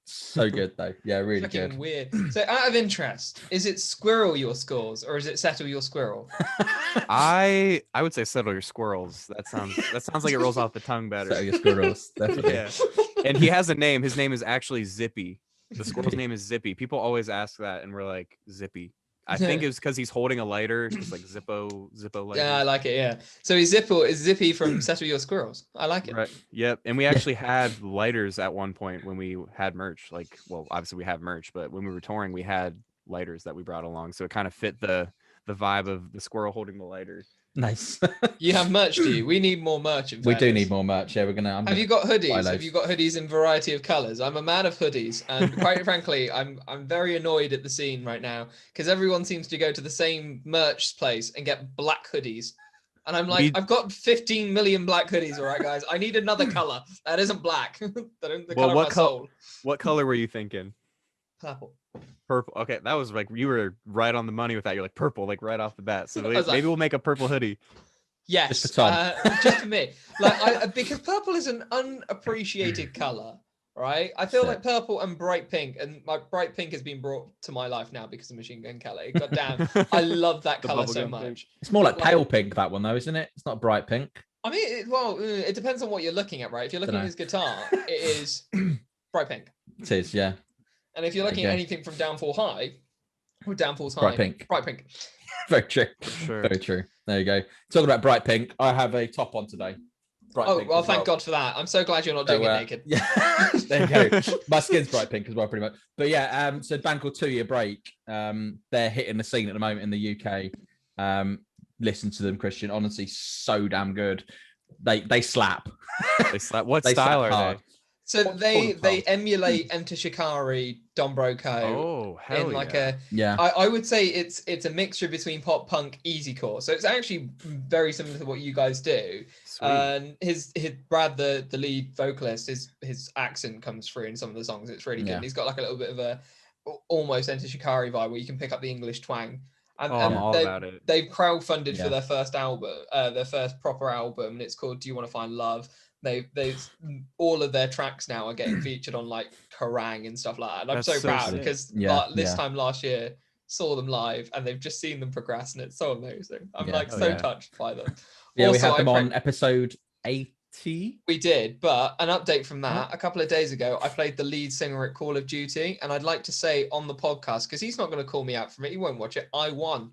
So good though. Yeah, really Fucking good. weird. So, out of interest, is it squirrel your scores or is it settle your squirrel? I would say settle your squirrels. That sounds like it rolls off the tongue better. So your squirrels, definitely. Yeah. And he has a name. His name is actually Zippy. The squirrel's name is Zippy. People always ask that, and we're like, Zippy. I think it was because he's holding a lighter, just like Zippo lighter. Yeah, I like it. Yeah. So is Zippy from Settle Your Squirrels. I like it. Right. Yep. And we actually had lighters at one point when we had merch. Like, well, obviously we have merch, but when we were touring, we had lighters that we brought along, so it kind of fit the vibe of the squirrel holding the lighter. Nice. You have merch, do you? We need more merch. We do need more merch. Yeah, we're gonna. Have you got hoodies? loads. Have you got hoodies in variety of colors? I'm a man of hoodies, and quite frankly, I'm very annoyed at the scene right now because everyone seems to go to the same merch place and get black hoodies. And I'm like, I've got 15 million black hoodies, all right, guys. I need another color that isn't black. That isn't the color of my soul. What color were you thinking? Purple. Purple. Okay, that was like you were right on the money with that. You're like purple, like right off the bat. So I was maybe like- we'll make a purple hoodie. Yes, Just for Tom. just for me. Like, because purple is an unappreciated color, right? I feel Sick. like purple and bright pink, and my bright pink has been brought to my life now because of Machine Gun Kelly. God damn, I love that The color so bubblegum much. pink. It's more like pale pink, that one though, isn't it? It's not bright pink. I mean, it depends on what you're looking at, right? If you're looking at Dunno. his guitar, it is bright pink, It is, yeah. and if you're looking at Okay. anything from Downfall High, or Downfall's High, Bright pink. bright pink. Very true. Sure. Very true. There you go. Talking about bright pink, I have a top on today. Bright Oh pink well, as thank God for that. I'm so glad you're not So, doing it naked. Yeah, there you go. My skin's bright pink as well, pretty much. But yeah, so a band called 2 Year Break. They're hitting the scene at the moment in the UK. Listen to them, Christian. Honestly, so damn good. They slap. They slap. What They style slap are hard. they? So Pull they them emulate Enter Shikari, Don Broco. Oh, hell in like yeah. a Yeah. I would say it's a mixture between pop punk, easycore. So it's actually very similar to what you guys do. Sweet. And his Brad, the lead vocalist, his accent comes through in some of the songs. It's really good. Yeah. And he's got like a little bit of a almost Enter Shikari vibe where you can pick up the English twang. And, I'm and all they- about it. They've crowdfunded Yeah. for their first album, their first proper album, and it's called "Do You Want to Find Love." They've all of their tracks now are getting featured on like Kerrang and stuff like that. And I'm That's so so proud sick. because Yeah, this yeah. time last year saw them live and they've just seen them progress and it's so amazing. I'm Yeah. like Oh, so yeah. touched by them. Yeah, we Also, had them I on episode 80. We did, but an update from that. A couple of days ago, I played the lead singer at Call of Duty, and I'd like to say on the podcast because he's not going to call me out from it. He won't watch it. I won.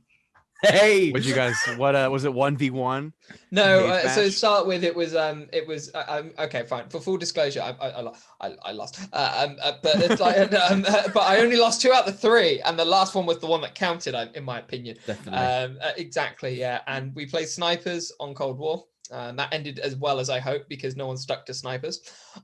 Hey, What'd you guys? What was it? 1v1? No, Hate so to match? start with, it was okay, fine. For full disclosure, I lost, but it's like, but I only lost 2 out of the 3, and the last one was the one that counted, in my opinion. definitely. Exactly, yeah. And we played snipers on Cold War, That ended as well as I hoped because no one stuck to snipers.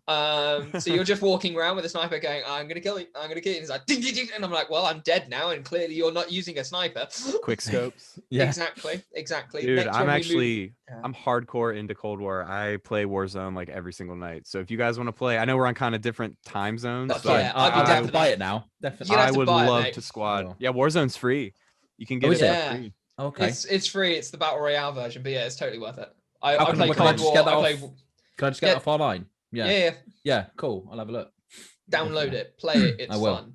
So you're just walking around with a sniper going, I'm going to kill you. I'm going to kill you. And it's like, ding, ding, ding. And I'm like, well, I'm dead now. And clearly you're not using a sniper. Quick scopes. Yeah. Exactly. Dude, Next I'm when we actually move- I'm hardcore into Cold War. I play Warzone like every single night. So if you guys want to play, I know we're on kind of different time zones, That's but yeah, fine. I'd be I'd down have for to buy that. it now. You'd Definitely. have I to would buy it, love mate. to squad. Oh. Yeah, Warzone's free. You can Oh, get is it it? for free. Okay. It's free. It's the battle royale version, but yeah, it's totally worth it. I How play can I Cold just War. get that I off? play. Can I just get Yeah. that off online? Yeah. Yeah. Yeah. Cool. I'll have a look. Download Definitely. it, play it. It's I will. fun.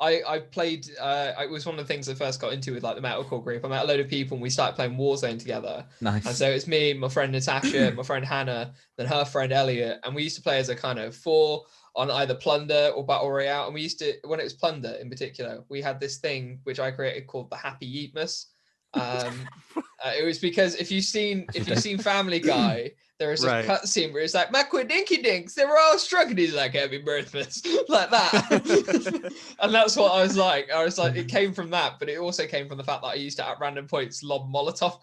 I played. It was one of the things I first got into with like the metalcore group. I met a load of people and we started playing Warzone together. Nice. And so it's me, my friend Natasha, my friend Hannah, then her friend Elliot, and we used to play as a kind of 4 on either Plunder or Battle Royale. And we used to, when it was Plunder in particular, we had this thing which I created called the Happy Eatmas. It was because if you've seen Family Guy, there is a Right. cutscene where it's like Macquid Dinky Dinks, they were all struck, and he's like Happy Birthmas, like that. And that's what I was like. It came from that, but it also came from the fact that I used to at random points lob Molotov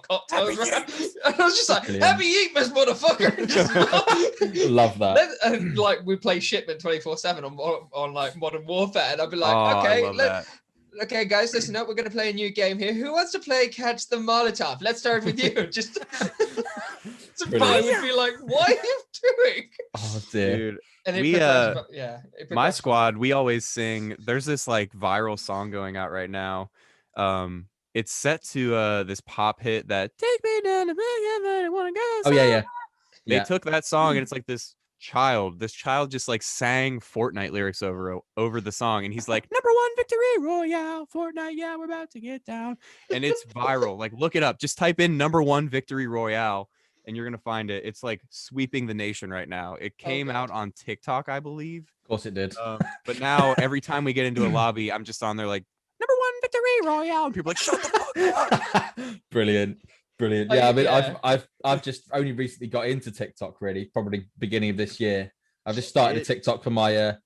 cocktails around. And I was just like, Brilliant. Happy Eatmas, motherfucker. Just Love that. and like we play Shipment 24/7 on like Modern Warfare, and I'd be like, Oh, okay, I love that. okay, guys, listen up. We're going to play a new game here. Who wants to play Catch the Molotov? Let's start with you. Just so Brilliant. would be like, what are you doing? Oh dear. Dude, And We, progressed- my it progressed- squad, we always sing. There's this like viral song going out right now. It's set to this pop hit that "Take Me Down to Where I Wanna Go." Oh yeah, yeah. They Yeah. took that song and it's like this child just like sang Fortnite lyrics over the song, and he's like, "Number 1 victory royale, Fortnite, yeah, we're about to get down," and it's viral. Like, look it up. Just type in "number 1 victory royale," and you're gonna find it. It's like sweeping the nation right now. It came God. out on TikTok, I believe. Of course it did. But now every time we get into a lobby, I'm just on there like, "number 1 victory royale," and people are like, "Shut the fuck up." Brilliant. Brilliant. Oh, Yeah, I mean, yeah. I've just only recently got into TikTok, really, probably beginning of this year. I've just started a It- TikTok for my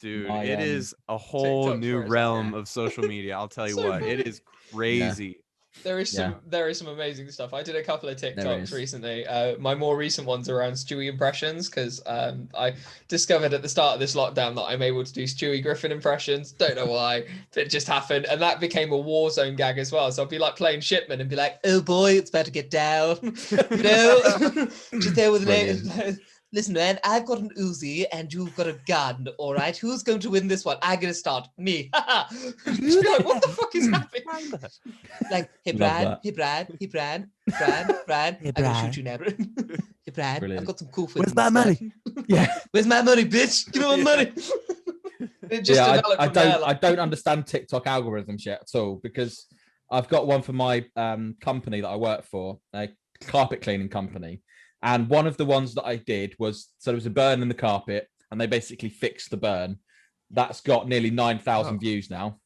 Dude, My, it is a whole TikTok's new where it's at, realm yeah. of social media. I'll tell you So what, it funny. is crazy. There is Yeah. some amazing stuff. I did a couple of There TikToks is. recently. My more recent ones are around Stewie impressions because I discovered at the start of this lockdown that I'm able to do Stewie Griffin impressions. Don't know why, but it just happened, and that became a Warzone gag as well. So I'd be like playing Shipman and be like, "Oh boy, it's about to get down." Just there with Brilliant. Listen, man, I've got an Uzi and you've got a gun. All right, who's going to win this one? I'm gonna start. Me. Just be like, what the fuck is happening? Like, hey Love Brad, that. hey Brad, hey Brad, Brad, Hey, I'm gonna Brad. shoot you now. Hey Brad, Brilliant. I've got some cool. Where's flipping my money? stuff. yeah. Where's my money, bitch? Give me my money. It just Yeah, developed I from there, don't like- I don't understand TikTok algorithms yet at all, because I've got one for my company that I work for, a carpet cleaning company. And one of the ones that I did was, so there was a burn in the carpet and they basically fixed the burn. That's got nearly 9,000 Oh. views now.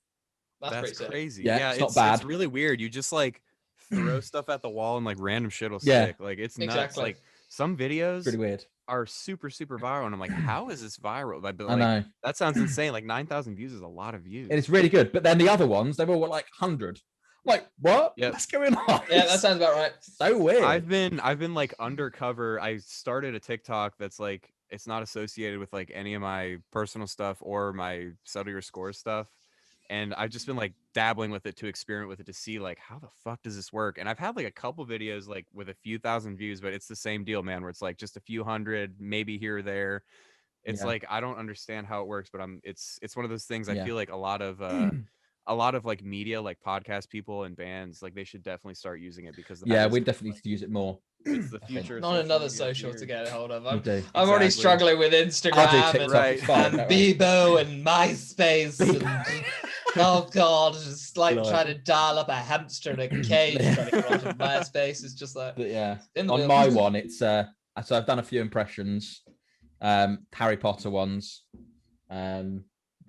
That's pretty That's sick. crazy. Yeah, Yeah, it's not bad. It's really weird. You just like throw stuff at the wall and like random shit will Yeah. stick. Like it's nuts. Exactly. Like some videos Pretty weird. are super viral, and I'm like, how is this viral? But I like, know. that sounds insane. Like 9,000 views is a lot of views. And it's really good. But then the other ones, they've all got like 100. Like, what? Yep. What's going on? Yeah, that sounds about right. so weird. I've been like undercover. I started a TikTok that's like, it's not associated with like any of my personal stuff or my Settle Your Score stuff. And I've just been like dabbling with it to experiment with it to see like, how the fuck does this work? And I've had like a couple videos like with a few thousand views, but it's the same deal, man, where it's like just a few hundred, maybe here or there. It's Yeah. like, I don't understand how it works, but it's one of those things. I Yeah. feel like a lot of like media, like podcast people and bands, like they should definitely start using it because the yeah, fact we is, definitely need to use it more. it's the I think. future. of Not social another media. social Weird. to get a hold of. We I'm do. already Exactly. struggling with I'll do Instagram TikTok. and, Right. It's fine. and don't worry. Bebo and MySpace. And, oh god, it's like Lord. trying to dial up a hamster in a cage trying to get onto MySpace. It's just like But yeah, in the on wheel. my one, it's so I've done a few impressions, Harry Potter ones.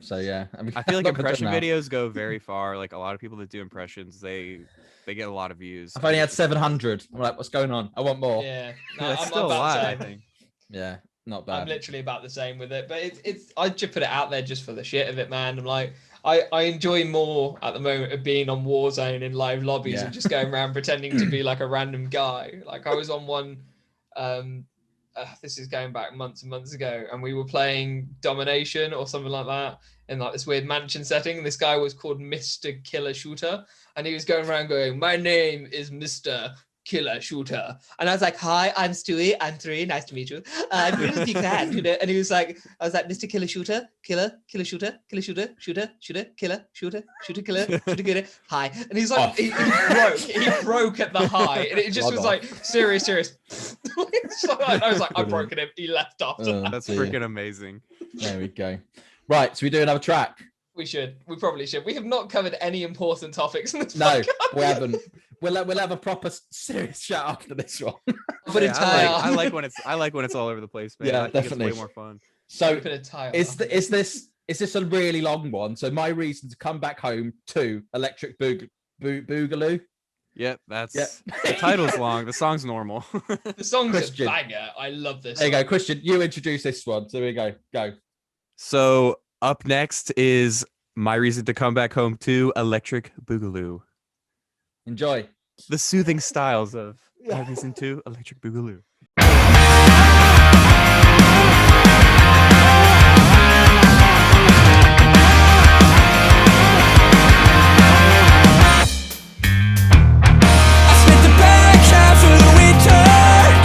So yeah, I mean, I feel like I'm not gonna impression do them now. videos go very far. Like a lot of people that do impressions, they get a lot of views. I've only had 700. I'm like, what's going on? I want more. yeah, no, That's I'm still a about lot, the I same. think. Yeah, not I'm bad. literally about the same with it, but it's I just put it out there just for the shit of it, man. I'm like, I enjoy more at the moment of being on Warzone in live lobbies and just going around pretending to be like a random guy. Like I was on one, this is going back months and months ago, and we were playing Domination or something like that in like this weird mansion setting. And this guy was called Mr. Killer Shooter, and he was going around going, "My name is Mr. Killer Shooter," and I was like, "Hi, I'm Stewie. I'm 3. Nice to meet you. I'm really big fan." And he was like, "I was like, Mr. Killer Shooter, killer shooter, shooter, killer shooter, killer. Hi." And he's like, he broke at the high, and it just was like serious. So I was like, "I've broken him." He left after that. That's freaking amazing. There we go. Right, so we do another track. We probably should. We have not covered any important topics in this. No, podcast. we haven't. We'll have a proper serious chat after this one. I like when it's all over the place, man. Yeah, I think definitely. It's way more fun. So is this a really long one? So my reason to come back home to Electric Boogaloo. Yep, the title's long. The song's normal. The song's Christian. a banger. I love this. There you go, Christian. You introduce this one. So here we go. Go. So up next is my reason to come back home to Electric Boogaloo. Enjoy. The soothing styles of my reason to Electric Boogaloo. I spent the back half of the winter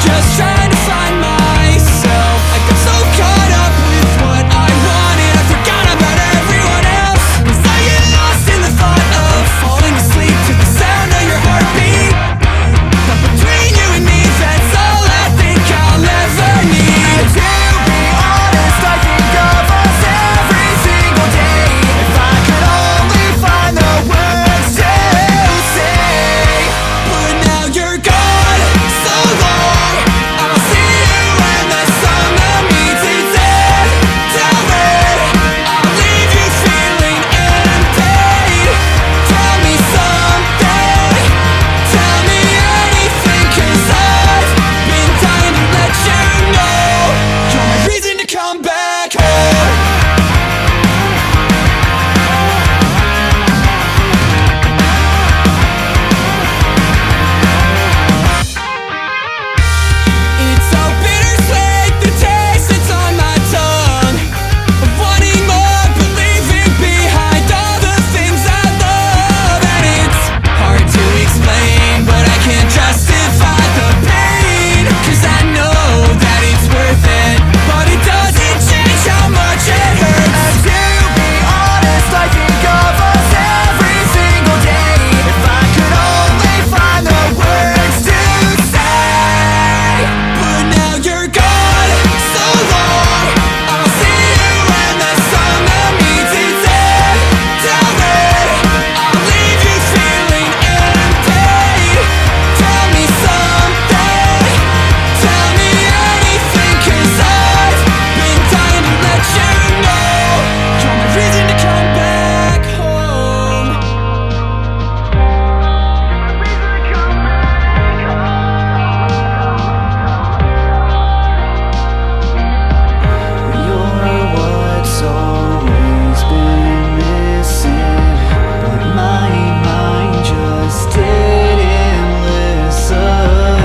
just trying to find myself. I got so caught up with what I wanted, I forgot about everyone else. As I get lost in the thought of falling asleep to the sound of your heartbeat. But between you and me, that's all I think I'll ever need. To be honest, I think of us every single day. If I could only find the words to say. But now you're gone, so long. I'll see you when the summer meets its end. Tell me, I'll leave you feeling empty. Tell me something, tell me anything, 'cause I've been dying to let you know. You're my reason to come back home. It's so bittersweet, the taste that's on my tongue. Of wanting more, believing behind all the things I love. And it's hard to explain, but I can't justify the pain. 'Cause I know that it's worth it, but it doesn't change how much it hurts. And to be honest, I think of us every single day. If I could only find the words to say. But now you're gone, so long. I'll see you when the summer meets its end. Tell me, I'll leave you feeling empty. Tell me something, tell me anything, 'cause I've been dying to let you know. You're my reason to come back home. You're what's always been missing, but my mind just didn't listen.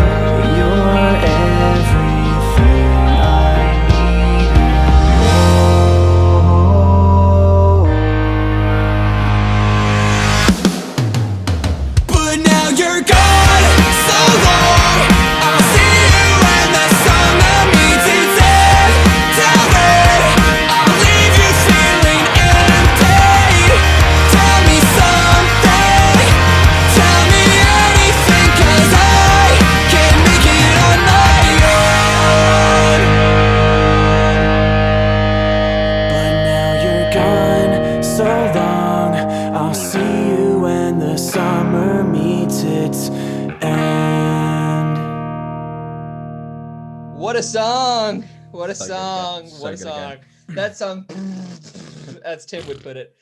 You're everything I need and more. But now you're gone, so long. I'll see you when the summer meets its end. Tell me, I'll leave you feeling empty. Tell me something, tell me anything, 'cause I can't make it on my own. But now you're gone, so long. I'll see you when the summer meets its end. What a song! What a So good, yeah. song! So What a good song! again. That song, as Tim would put it.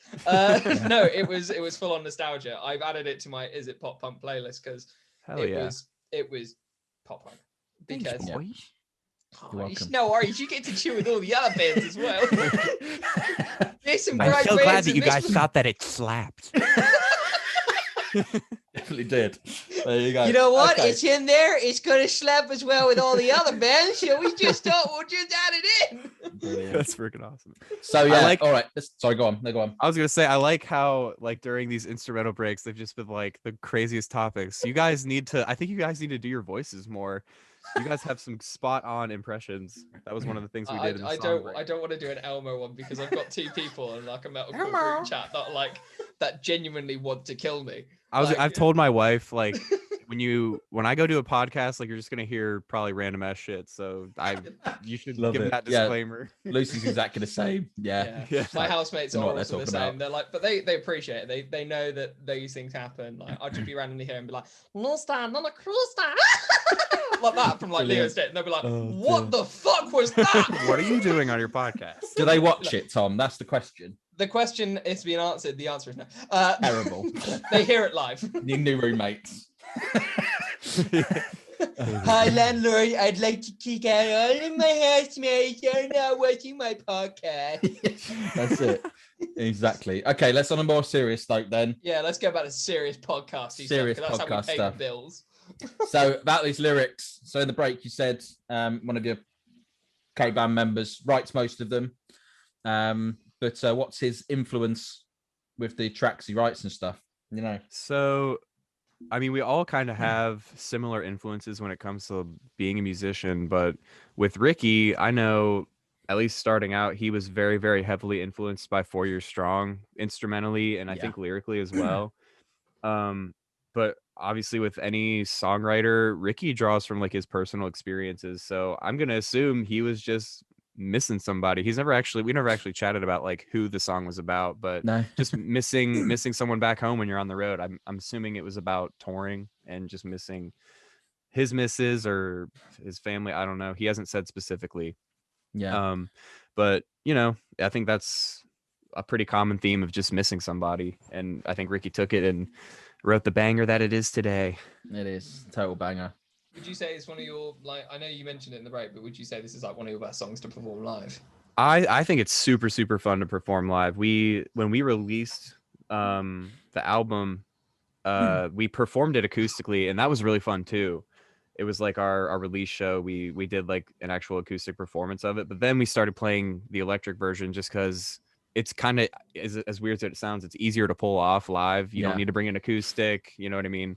No, it was full on nostalgia. I've added it to my Is It Pop Punk playlist because Hell it yeah. was pop punk. Thanks, Because boy. You're welcome. No worries, you get to chill with all the other bands as well. There's some I'm great so glad bands that in you this guys thought that it slapped. Definitely did. There you go. You know what? Okay. It's in there. It's going to slap as well with all the other bands. So we just thought we'll just add it in. Brilliant. That's freaking awesome. So yeah, like- all right. Sorry, go on. No, go on. I was gonna say I like how like during these instrumental breaks they've just been like the craziest topics. You guys need to. I think you guys need to do your voices more. You guys have some spot on impressions. That was one of the things we did in the song break. I don't want to do an Elmo one because I've got 2 people in like a metalcore group chat that genuinely want to kill me. I've told my wife like when I go to a podcast, like you're just gonna hear probably random ass shit. So you should Love give it. that Yeah. disclaimer. Lucy's exactly the same. Yeah. Yeah. My housemates Know are what they're also the talking same. about. They're like, but they appreciate it. They know that these things happen. Like I'll just be randomly here and be like, "No stand on a cruise star," like that from like Leo's Dead, and they'll be like, Oh, "What the fuck was that?" What are you doing on your podcast? Do they watch it, Tom? That's the question. The question is being answered. The answer is no. Terrible. They hear it live. Your new roommates. Hi, landlord. I'd like to kick out all of my housemates. They're not watching my podcast. That's it. Exactly. Okay, let's on a more serious note then. Yeah, let's go back to serious podcasty Serious stuff, 'cause that's how we podcast pay stuff. the bills. So about these lyrics. So in the break, you said one of your co-band members writes most of them. But what's his influence with the tracks he writes and stuff? You know. So, I mean, we all kind of have similar influences when it comes to being a musician, but with Ricky, I know at least starting out, he was very, very heavily influenced by 4 Years Strong instrumentally, and I think lyrically as well. But obviously with any songwriter, Ricky draws from like his personal experiences. So I'm going to assume he was just missing somebody. We never actually chatted about like who the song was about, but No. just missing someone back home when you're on the road. I'm assuming it was about touring and just missing his missus or his family. I don't know. He hasn't said specifically. Yeah. But you know, I think that's a pretty common theme of just missing somebody. And I think Ricky took it and wrote the banger that it is today. It is total banger. Would you say it's one of your, like, I know you mentioned it in the break, but would you say this is like one of your best songs to perform live? I think it's super, super fun to perform live. When we released the album, we performed it acoustically, and that was really fun too. It was like our release show. We did like an actual acoustic performance of it, but then we started playing the electric version just because it's kind of as weird as it sounds. It's easier to pull off live. You don't need to bring an acoustic. You know what I mean?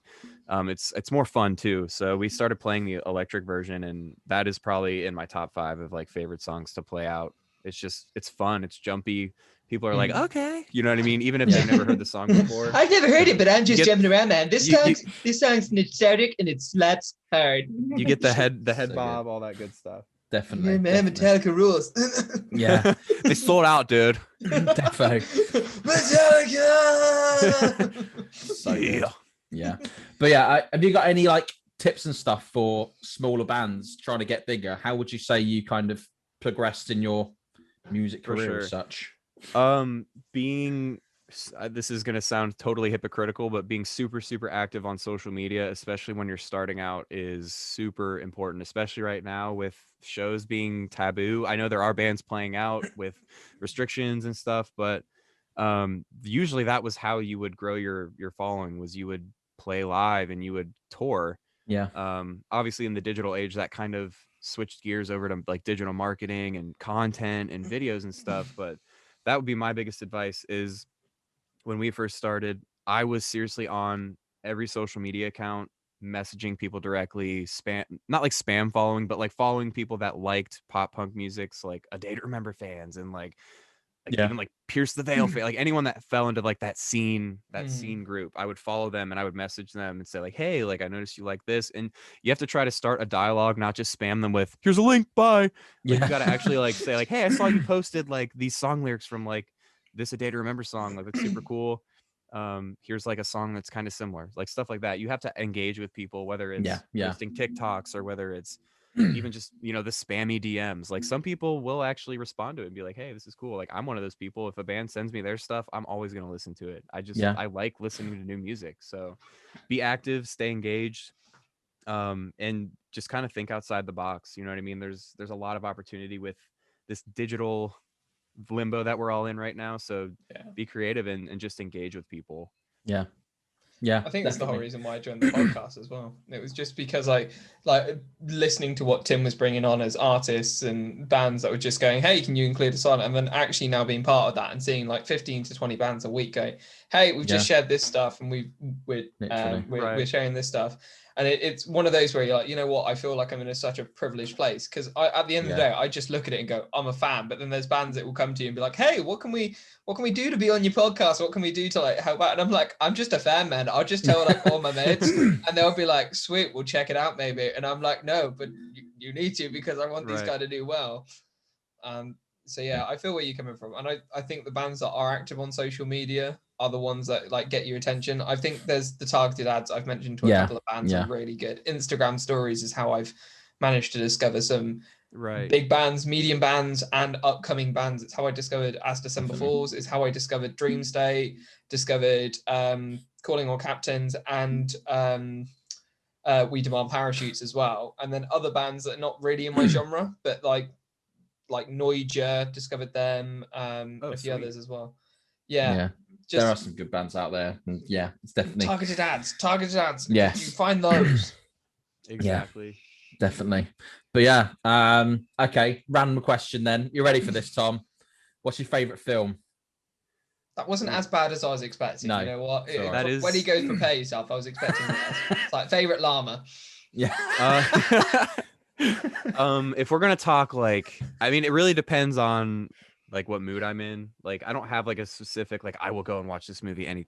It's more fun too. So we started playing the electric version, and that is probably in my top 5 of like favorite songs to play out. It's fun. It's jumpy. People are like, okay, you know what I mean? Even if they've never heard the song before. I've never heard it, but I'm just jumping around, man. This song's nostalgic and it slaps hard. You get the head So bob, good. all that good stuff. Definitely. Yeah, man, definitely. Metallica rules. Yeah. They sold out, dude. Defo. Metallica! So good. Yeah. But yeah, have you got any like tips and stuff for smaller bands trying to get bigger? How would you say you kind of progressed in your music For career sure. as such? Being this is going to sound totally hypocritical, but being super, super active on social media, especially when you're starting out, is super important, especially right now with shows being taboo. I know there are bands playing out with restrictions and stuff, but usually that was how you would grow your following, was you would play live and you would tour. Yeah. Obviously in the digital age, that kind of switched gears over to like digital marketing and content and videos and stuff. But that would be my biggest advice is when we first started, I was seriously on every social media account, messaging people directly, not like spam following, but like following people that liked pop punk music's like A Day to Remember fans and like even like Pierce the Veil, like anyone that fell into like that scene group, I would follow them and I would message them and say like, hey, like I noticed you like this. And you have to try to start a dialogue, not just spam them with here's a link, bye. Like, you got to actually like say like, hey, I saw you posted like these song lyrics from like this A Day to Remember song, like it's super cool. Here's like a song that's kind of similar, like stuff like that. You have to engage with people, whether it's posting TikToks or whether it's even just, you know, the spammy DMs. Like some people will actually respond to it and be like, hey, this is cool. Like I'm one of those people. If a band sends me their stuff, I'm always going to listen to it. I like listening to new music. So be active, stay engaged. and just kind of think outside the box. You know what I mean? There's a lot of opportunity with this digital limbo that we're all in right now. So be creative and just engage with people. Yeah. I think that's the whole reason why I joined the podcast as well. It was just because like listening to what Tim was bringing on as artists and bands that were just going, hey, can you include us on? And then actually now being part of that and seeing like 15 to 20 bands a week going, hey, we've just shared this stuff and we're sharing this stuff. And it's one of those where you're like, you know what, I feel like I'm in such a privileged place, because at the end of the day, I just look at it and go, I'm a fan. But then there's bands that will come to you and be like, hey, what can we do to be on your podcast? What can we do to like help out? And I'm like, I'm just a fan, man. I'll just tell like all my mates, and they'll be like, sweet, we'll check it out maybe. And I'm like, no, but you need to, because I want these guys to do well. So yeah, I feel where you're coming from, and I think the bands that are active on social media are the ones that like get your attention. I think there's the targeted ads I've mentioned to a couple of bands are really good. Instagram stories is how I've managed to discover some big bands, medium bands, and upcoming bands. It's how I discovered As December Falls. It's how I discovered Dream State, discovered Calling All Captains, and We Demand Parachutes as well. And then other bands that are not really in my genre, but like Noija, discovered them, a few others as well. Yeah. There are some good bands out there. And yeah, it's definitely targeted ads. Yes. You find those. Exactly. Yeah, definitely. But yeah, okay, random question then. You ready for this, Tom? What's your favorite film? That wasn't as bad as I was expecting. No, you know what? That is... When he goes prepare yourself, I was expecting that. It's like favorite llama. Yeah. If we're gonna talk, like, I mean, it really depends on like what mood I'm in. Like, I don't have like a specific like I will go and watch this movie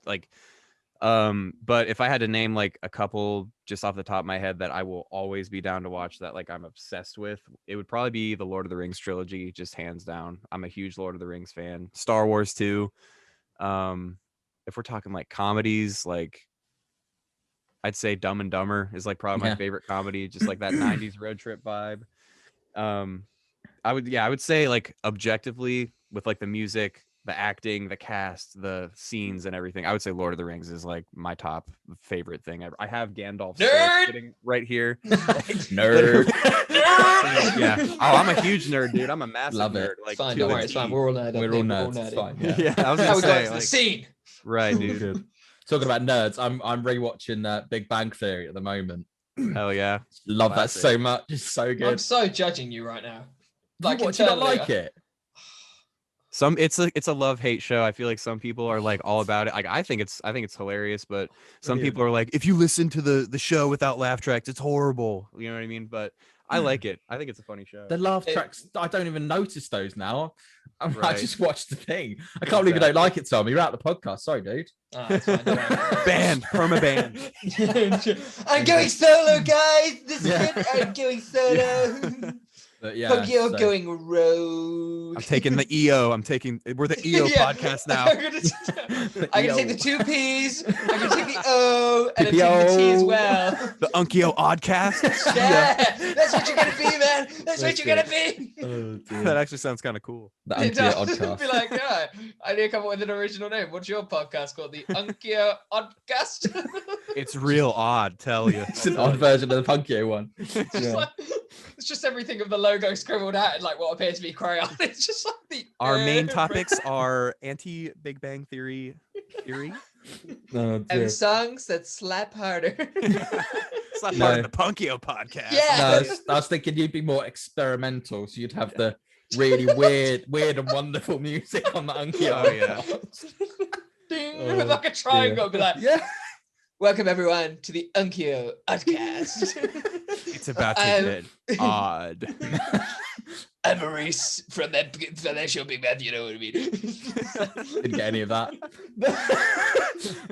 but if I had to name like a couple just off the top of my head that I will always be down to watch, that like I'm obsessed with, it would probably be the Lord of the Rings trilogy, just hands down. I'm a huge Lord of the Rings fan. Star Wars too. If we're talking like comedies, like I'd say Dumb and Dumber is like probably my favorite comedy, just like that 90s road trip vibe. I would say like objectively, with like the music, the acting, the cast, the scenes and everything, I would say Lord of the Rings is like my top favorite thing ever. I have Gandalf's sword sitting right here. Nerd. Yeah. Oh, I'm a huge nerd, dude. I'm a massive nerd. Like, it's fine, don't worry, it's fine. We're all nerds. We're all nerds. It's fine. Yeah. I was gonna say, the scene. Right, dude. Talking about nerds, I'm rewatching Big Bang Theory at the moment. Hell yeah. Love that so much. It's so good. I'm so judging you right now. Like, you don't like it? It's a love-hate show. I feel like some people are like all about it. Like, I think it's hilarious, but some people are like, if you listen to the show without laugh tracks, it's horrible. You know what I mean? But I like it. I think it's a funny show. The laugh tracks, I don't even notice those now. I just watched the thing. I can't believe you don't like it, Tom. You're out of the podcast. Sorry, dude. It's fine. Banned. Perma banned. I'm going solo, guys. This is it. I'm going solo. But yeah, Punkio going rogue. I'm taking the EO. We're the EO podcast now. I'm gonna take the 2 P's. I'm gonna take the O, and I'm taking the T as well. The Punkio Oddcast. Yeah, that's what you're gonna be, man. That's what you're gonna be. Oh, that actually sounds kind of cool. The Punkio Oddcast. Be like, yeah, I need to come up with an original name. What's your podcast called? The Punkio Oddcast. It's real odd, tell you. It's an odd version of the Punkio one. It's just everything of the logo scribbled out in like what appears to be crayon. It's just like our main topics are anti-Big Bang Theory, and songs that slap harder. It's not part of the Punkio podcast. Yeah. No, I was thinking you'd be more experimental, so you'd have the really weird and wonderful music on the Punkio. Oh yeah. Ding, with like a triangle. Be like, yeah. Welcome everyone to the Punkio Oddcast. It's about to get odd. I'm Maurice from that show Big Bang, you know what I mean? Didn't get any of that.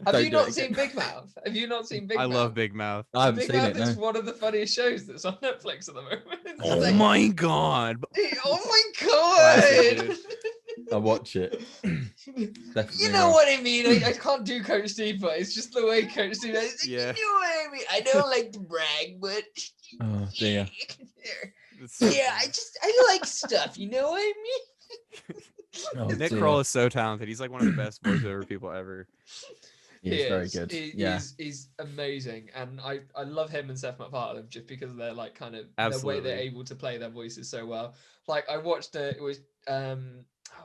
Have you not seen Big Mouth? Have you not seen Big Mouth? I love Big Mouth. I haven't Big seen Mouth it. is No. one of the funniest shows that's on Netflix at the moment. Oh my god. Oh my god. I'll watch it. Definitely. You know what I mean? I can't do Coach Steve, but it's just the way Coach Steve is. Yeah. You know what I mean? I don't like to brag, but Oh dear. yeah, I like stuff. You know what I mean? Oh, Nick dear. Kroll is so talented. He's like one of the best voiceover people ever. He is very good. He's amazing, and I love him and Seth MacFarlane just because they're like kind of the way they're Absolutely. able to play their voices so well. Like I watched it was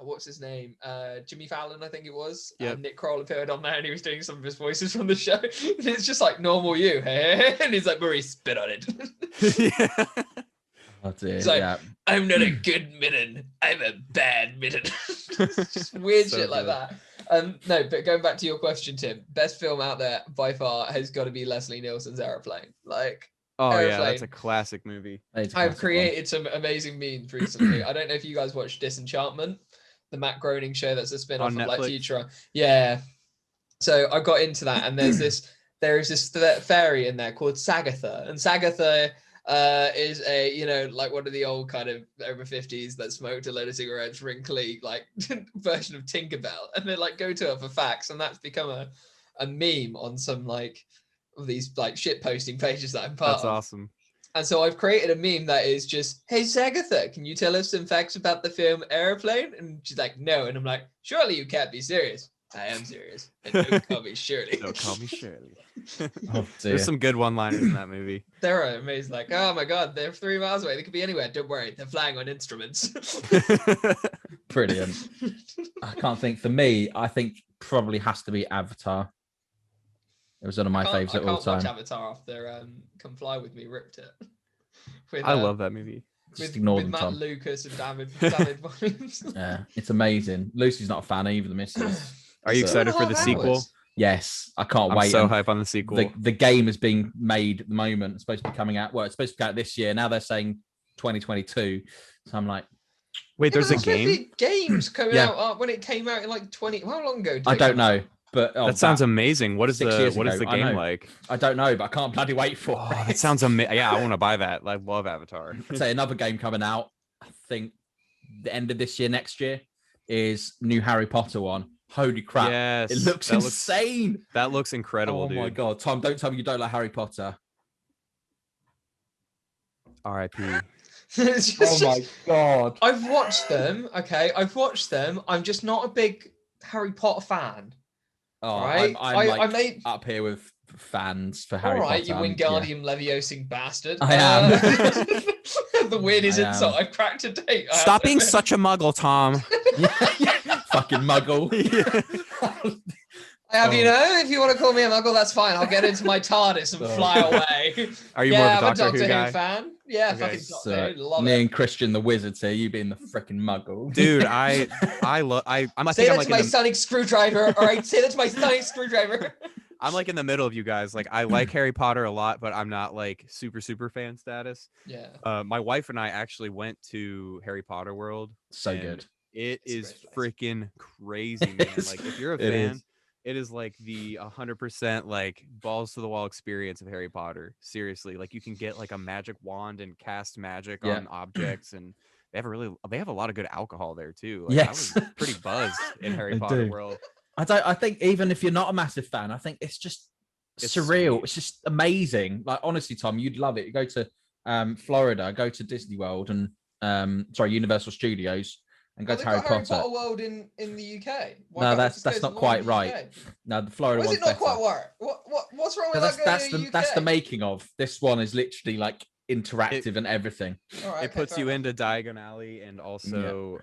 what's his name? Jimmy Fallon, I think it was. Yep. And Nick Kroll appeared on there and he was doing some of his voices from the show. And it's just like normal you. And he's like, Maurice, spit on it. Yeah. Oh dear. It's like, Yeah. I'm not a good mitten. I'm a bad mitten. It's just weird So shit like good. that. No, but going back to your question, Tim, best film out there by far has got to be Leslie Nielsen's Aeroplane. Like, Oh yeah, Airplane. that's a classic movie. It's a I've classic created some amazing memes recently. I don't know if you guys watched Disenchantment, the Matt Groening show that's a spin-off On of like Netflix? Futura. Yeah. So I got into that, and there is this fairy in there called Sagatha, and Sagatha is a like one of the old kind of over 50s that smoked a load of cigarettes, wrinkly like version of Tinkerbell, and they like go to her for facts, and that's become a meme on some like of these like shit posting pages that I'm part That's of. awesome. And so I've created a meme that is just, hey, Sagatha, can you tell us some facts about the film Airplane? And she's like, no. And I'm like, surely you can't be serious. I am serious. And don't call me Shirley. Don't call me Shirley. Oh, dear. There's some good one-liners in that movie. They're amazing. Like, oh my God, they're 3 miles away. They could be anywhere. Don't worry. They're flying on instruments. Brilliant. I can't think. For me, I think probably has to be Avatar. It was one of my faves at all I can't watch time. Avatar after Come Fly With Me ripped it. With, I love that movie. Just ignore with them, Matt Tom. Lucas and David Williams. Yeah, it's amazing. Lucy's not a fan either. The missus. Are you So- excited for the 2.5 sequel? hours. Yes, I can't I'm wait. so And hype on the sequel. the game is being made at the moment. It's supposed to be coming out. Well, it's supposed to be out this year. Now they're saying 2022. So I'm like, Wait, there's a supposed to game? be games coming Yeah. out when it came out in like 20. How long ago? Did I it don't come out? know, but That sounds amazing. What is 6 the years what is ago, the I game know. like? I don't know, but I can't bloody wait for Oh, it. that sounds amazing. Yeah, I want to buy that. I love Avatar. I'd say another game coming out. I think the end of this year, next year, is new Harry Potter one. Holy crap! Yes, It looks that insane. That looks incredible, Oh dude. my god, Tom! Don't tell me you don't like Harry Potter. R.I.P. It's just- god! I've watched them. Okay, I've watched them. I'm just not a big Harry Potter fan. Oh, Right? I'm I like made. up here with fans for All Harry right, Potter. you Yeah. Wingardium Leviosa bastard. I am. The weirdest I am. insult I've cracked to date. I have Stop to being admit. such a muggle, Tom. Fucking muggle. I have, Oh. if you want to call me a muggle, that's fine. I'll get into my TARDIS and Oh. fly away. Are you Yeah, more I'm of a Doctor Who guy? fan. Yeah, Okay. fucking Doctor Who. Love me it. and Christian the Wizard here, you being the freaking muggle. Dude, I love I Say think I'm that like to my in the, sonic screwdriver. All right, say that to my sonic screwdriver. I'm like in the middle of you guys. Like I like Harry Potter a lot, but I'm not like super fan status. Yeah. My wife and I actually went to Harry Potter World. So and good. It It's a is great freaking crazy, man. is. Like if you're a It fan, is. it is like the 100% like balls to the wall experience of Harry Potter. Seriously, like you can get like a magic wand and cast magic Yeah. on objects, and they have a lot of good alcohol there too. Like, Yes. I was pretty buzzed in Harry They Potter do. World. I think even if you're not a massive fan, I think it's just It's surreal. sweet. It's just amazing. Like honestly, Tom, you'd love it. You go to Florida, go to Disney World and Universal Studios and go Oh, to they've Harry got Harry Potter. Potter World in the UK. Why No, can't we that's just go to not the one quite in the right. UK? No, the Florida Why is one's it not better. quite right? What's wrong No, with that that's going to the UK? that's the making of. This one is literally like interactive and everything. All right, It okay, puts fair you enough. into Diagon Alley and also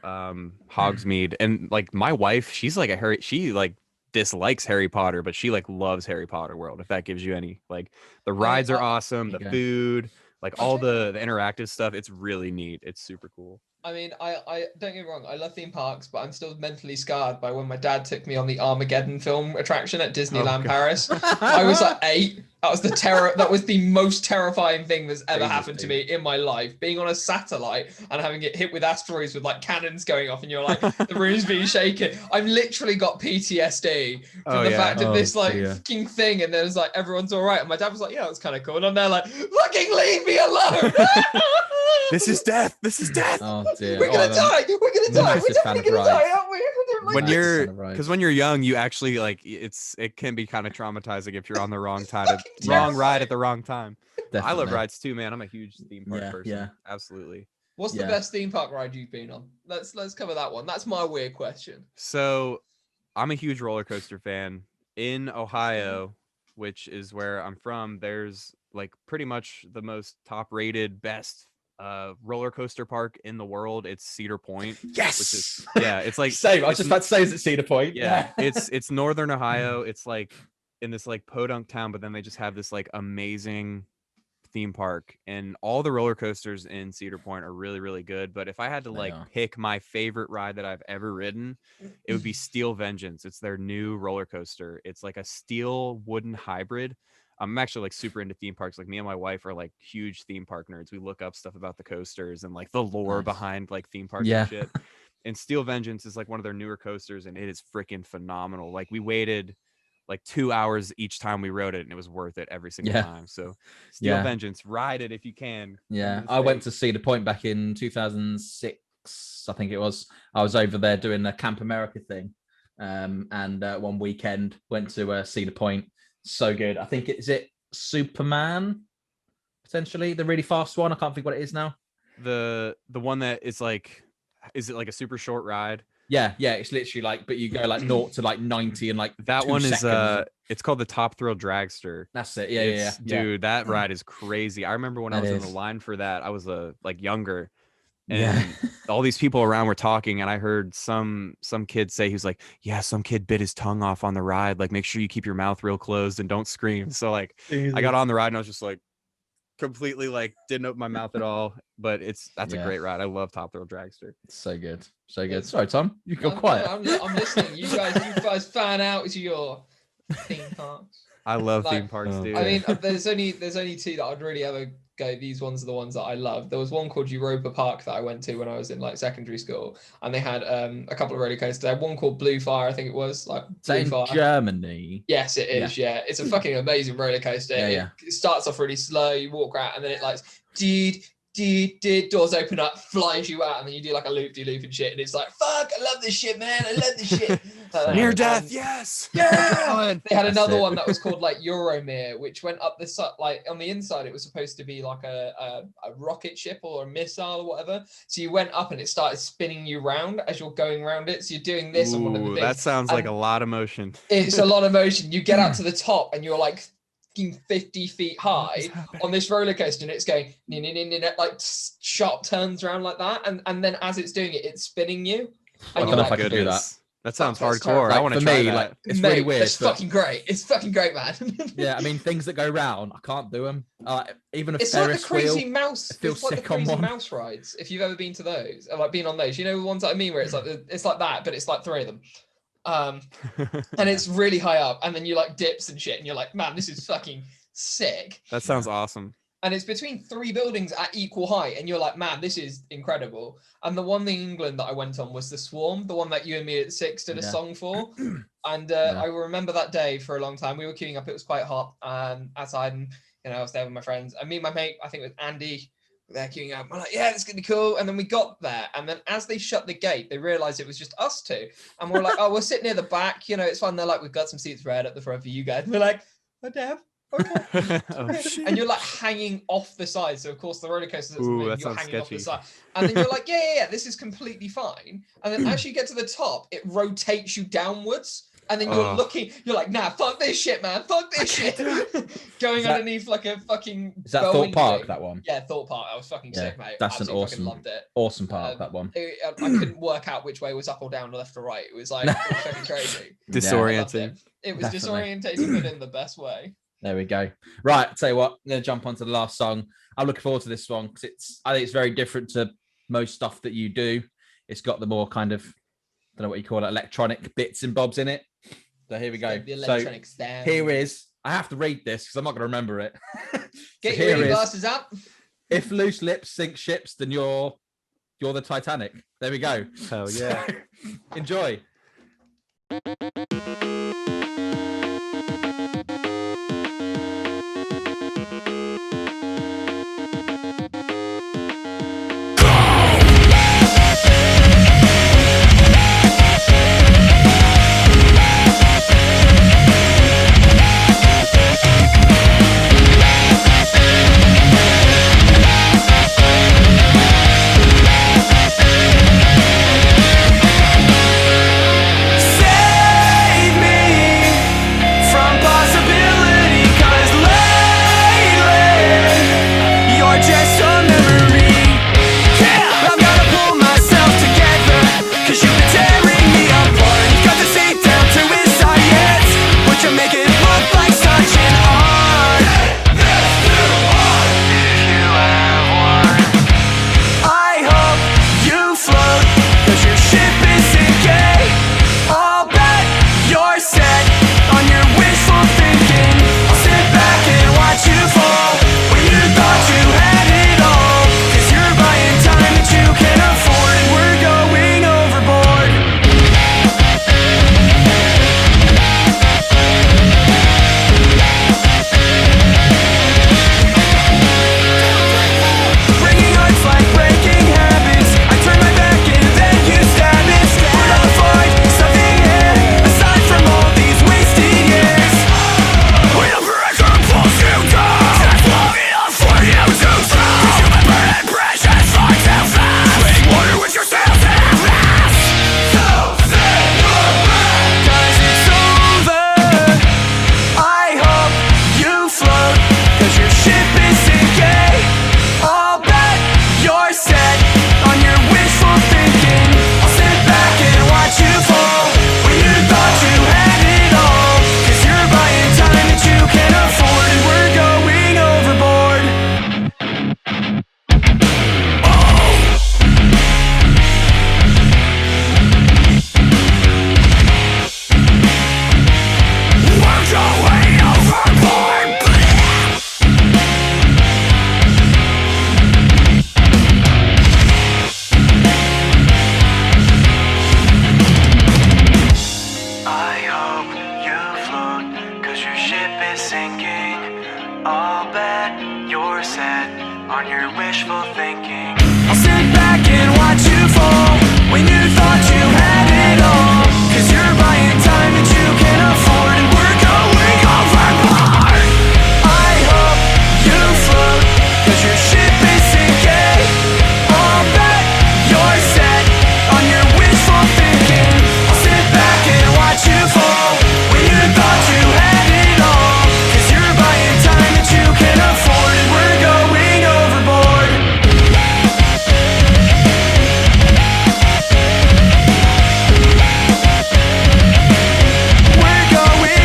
Hogsmeade. And like my wife, she's like she like dislikes Harry Potter, but she like loves Harry Potter World. If that gives you any like the rides are awesome, There the you go. food, like all the interactive stuff. It's really neat. It's super cool. I mean, I don't get me wrong. I love theme parks, but I'm still mentally scarred by when my dad took me on the Armageddon film attraction at Disneyland God. Paris. I was like 8. That was the terror. That was the most terrifying thing that's ever Jesus, happened to dude. me in my life. Being on a satellite and having it hit with asteroids with like cannons going off, and you're like the room's being shaken. I've literally got PTSD from Oh, the yeah. fact of Oh, this like dear. fucking thing. And then it's like everyone's all right, and my dad was like, "Yeah, it's kind of cool." And I'm there like, "Fucking leave me alone." This is death. This is death. Oh dear. We're gonna Oh, die. We're gonna I'm a die. We're massive fan definitely of gonna die, rides. aren't we? I don't like When this. you're Son of rides. because when you're young, you actually like it can be kind of traumatizing if you're on the wrong time, Fucking wrong ride terrifying. at the wrong time. I love Definitely. rides too, man. I'm a huge theme park Yeah, person. yeah. Absolutely. What's the Yeah. best theme park ride you've been on? Let's cover that one. That's my weird question. So I'm a huge roller coaster fan. in Ohio, which is where I'm from, there's like pretty much the most top-rated, best roller coaster park in the world. It's Cedar Point. Yes. Which is it's like same. I was it's just about to say, is it Cedar Point? yeah, it's northern Ohio. It's like in this like podunk town, but then they just have this like amazing theme park, and all the roller coasters in Cedar Point are really, really good. But if I had to like pick my favorite ride that I've ever ridden, it would be Steel Vengeance. It's their new roller coaster. It's like a steel wooden hybrid. I'm actually like super into theme parks. Like me and my wife are like huge theme park nerds. We look up stuff about the coasters and like the lore behind like theme parks and shit. And Steel Vengeance is like one of their newer coasters, and it is freaking phenomenal. Like we waited like 2 hours each time we rode it, and it was worth it every single time. So Steel Vengeance, ride it if you can. Yeah, I went to Cedar Point back in 2006, I think it was. I was over there doing a Camp America thing, and one weekend went to Cedar Point. So good. I think is it Superman, potentially the really fast one. I can't think what it is now. The one that is like, is it like a super short ride? Yeah, it's literally like, but you go like 0 to like 90 and like that 2 one seconds. Is it's called the Top Thrill Dragster. That's it. Yeah. Dude, that ride is crazy. I remember when I was in the line for that, I was like younger, and all these people around were talking, and I heard some kid say, he was like, yeah, some kid bit his tongue off on the ride, like make sure you keep your mouth real closed and don't scream. So like I got on the ride and I was just like completely like didn't open my mouth at all. But that's a great ride. I love Top Thrill Dragster. It's so good. Sorry, Tom, you go quiet. I'm listening. You guys fan out to your theme parks. I love theme parks, dude. I mean, there's only two that I'd really ever go. These ones are the ones that I love. There was one called Europa Park that I went to when I was in like secondary school, and they had a couple of roller coasters. They had one called Blue Fire, I think it was like Blue Fire. Germany. Yes, it is. Yeah, it's a fucking amazing roller coaster. It starts off really slow. You walk around, and then it like doors open up, flies you out, and then you do like a loop-de-loop and shit, and it's like, fuck, I love this shit, man. I love this shit. Near death, yes. Yeah. They had another one that was called like Euromir, which went up this like on the inside. It was supposed to be like a rocket ship or a missile or whatever. So you went up and it started spinning you round as you're going around it. So you're doing this on one of the things. That sounds like a lot of motion. It's a lot of motion. You get up to the top and you're like 50 feet high on this roller coaster, and it's going like sharp turns around like that, and then as it's doing it, it's spinning you. I don't know if I could do that. That sounds hardcore. I want to try that. Like, it's really weird. It's fucking great. It's fucking great, man. Yeah, I mean, things that go round, I can't do them. Even a it's Ferris like the crazy wheel, mouse. It's like the crazy mouse rides. If you've ever been to those, or like been on those, you know the ones that I mean, where it's like that, but it's like 3 of them. And it's really high up, and then you like dips and shit, and you're like, man, this is fucking sick. That sounds awesome. And it's between 3 buildings at equal height, and you're like, man, this is incredible. And the one in England that I went on was the Swarm, the one that you and me at 6 did a song for. And I remember that day for a long time. We were queuing up; it was quite hot outside, and I was there with my friends. And me and my mate, I think with Andy, they're queuing up. I'm like, yeah, this is gonna be cool. And then we got there, and then as they shut the gate, they realized it was just us 2. And we're like, oh, we'll sit near the back. It's fun. They're like, we've got some seats right at the front for you guys. And we're like, oh, damn. Okay. And you're like hanging off the side, so of course the roller coaster you're hanging off the side, and then you're like, yeah, this is completely fine. And then as you get to the top, it rotates you downwards, and then you're looking, you're like, nah, fuck this shit, man, fuck this shit. Going underneath like a fucking. Is that Thorpe Park? That one? Yeah, Thorpe Park. I was fucking sick, mate. That's an awesome, loved it. Awesome park. That one. I couldn't work out which way was up or down, or left or right. It was like it was fucking crazy. Disorienting. It was disorientating, but in the best way. There we go. Right, I'll tell you what, I'm going to jump onto the last song. I'm looking forward to this song because I think it's very different to most stuff that you do. It's got the more kind of, I don't know what you call it, electronic bits and bobs in it. So here we go. So here is, I have to read this because I'm not going to remember it. Get your reading glasses up. If loose lips sink ships, then you're the Titanic. There we go. Hell yeah. So, enjoy. Save me on your wishful thinking. I'll sit back and watch you fall when you thought you had it all. Cause you're buying time that you can afford, and we're going overboard. I hope you float, cause your ship is sinking. I'll bet you're set on your wishful thinking. I'll sit back and watch you fall when you thought you had it all. Cause you're buying time that you can afford, and we're going overboard. We're going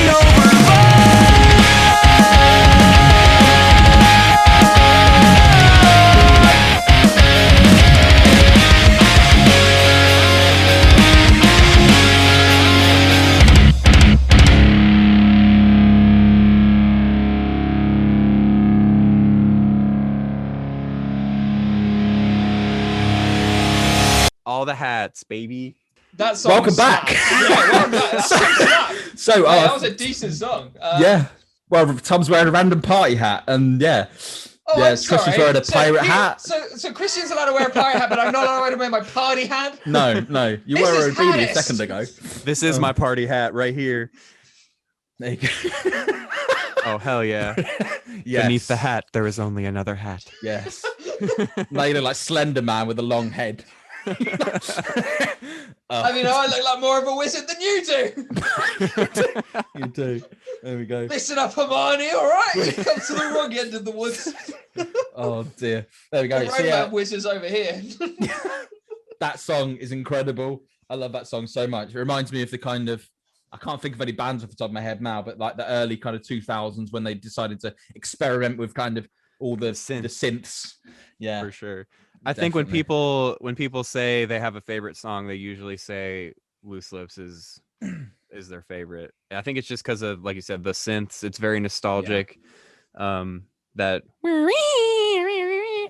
All the hats, baby. That song Welcome back. slaps. Yeah, welcome back. That song slaps. So, Hey, that was a decent song. yeah. Well, Tom's wearing a random party hat, and yeah. Oh, yeah, I'm Christian's sorry. wearing a pirate hat. So Christian's allowed to wear a pirate hat, but I'm not allowed to wear my party hat. No, you This were is a beanie a Hattis. second ago. This is my party hat right here. There you go. Oh, hell yeah. Yes. Beneath the hat, there is only another hat. Yes. Now you look like Slender Man with a long head. I mean, I look like more of a wizard than you do. You do. There we go. Listen up, Hermione, all right? You come to the wrong end of the woods. Oh dear. There we go. The So, road yeah, man wizards over here. that song is incredible. I love that song so much. It reminds me of the kind of, I can't think of any bands off the top of my head now, but like the early kind of 2000s when they decided to experiment with kind of all the synths. Yeah, For sure. I think when people say they have a favorite song, they usually say Loose Lips is their favorite. I think it's just because of, like you said, the synths. It's very nostalgic.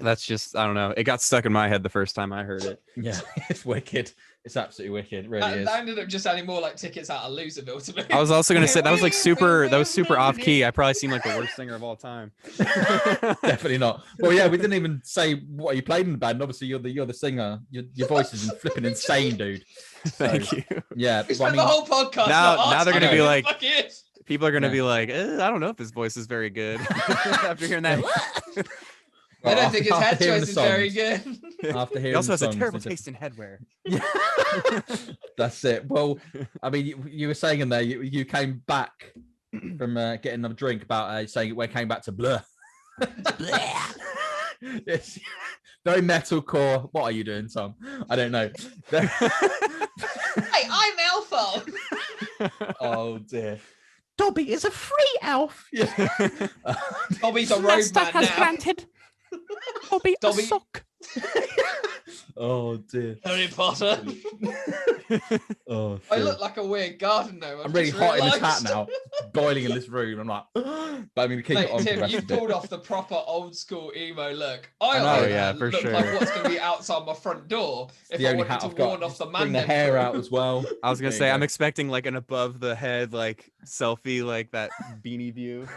That's just, I don't know. It got stuck in my head the first time I heard it. Yeah, it's wicked. It's absolutely wicked. It really is. That ended up just sounding more like Tickets Out of Loserville to me. I was also gonna say that was super off key. I probably seem like the worst singer of all time. Definitely not. Well, yeah, we didn't even say what you played in the band. Obviously, you're the singer. Your voice is flipping insane, dude. Thank you. Yeah, We spent the whole podcast. Now they're gonna be like, fuck it is. people are gonna be like, I don't know if his voice is very good after hearing that. I don't think his head After hearing choice the is very songs. good. After hearing He also the has a songs, terrible they taste in headwear. That's it. Well, I mean, you were saying in there, you came back from getting a drink about saying we came back to Blur. Yes, very metalcore. What are you doing, Tom? I don't know. Hey, I'm Alpha. Oh dear. Dobby is a free elf. Yeah. Dobby's a road man now. planted. Dobby, Dobby- a sock. Oh dear. Harry Potter. Oh, I dear. look like a weird garden gnome. I'm really just hot in this hat realised. now, boiling in this room. I'm like, but I'm gonna keep Mate, it on for the Tim, rest you've of it. pulled off the proper old school emo look. I know, on the other yeah, hand, for look sure. like what's going to be outside my front door if The I only wanted hat to I've got. warn off the Just bring man. the hair out as well. I was gonna There say, you I'm go. expecting like an above the head like selfie, like that beanie view.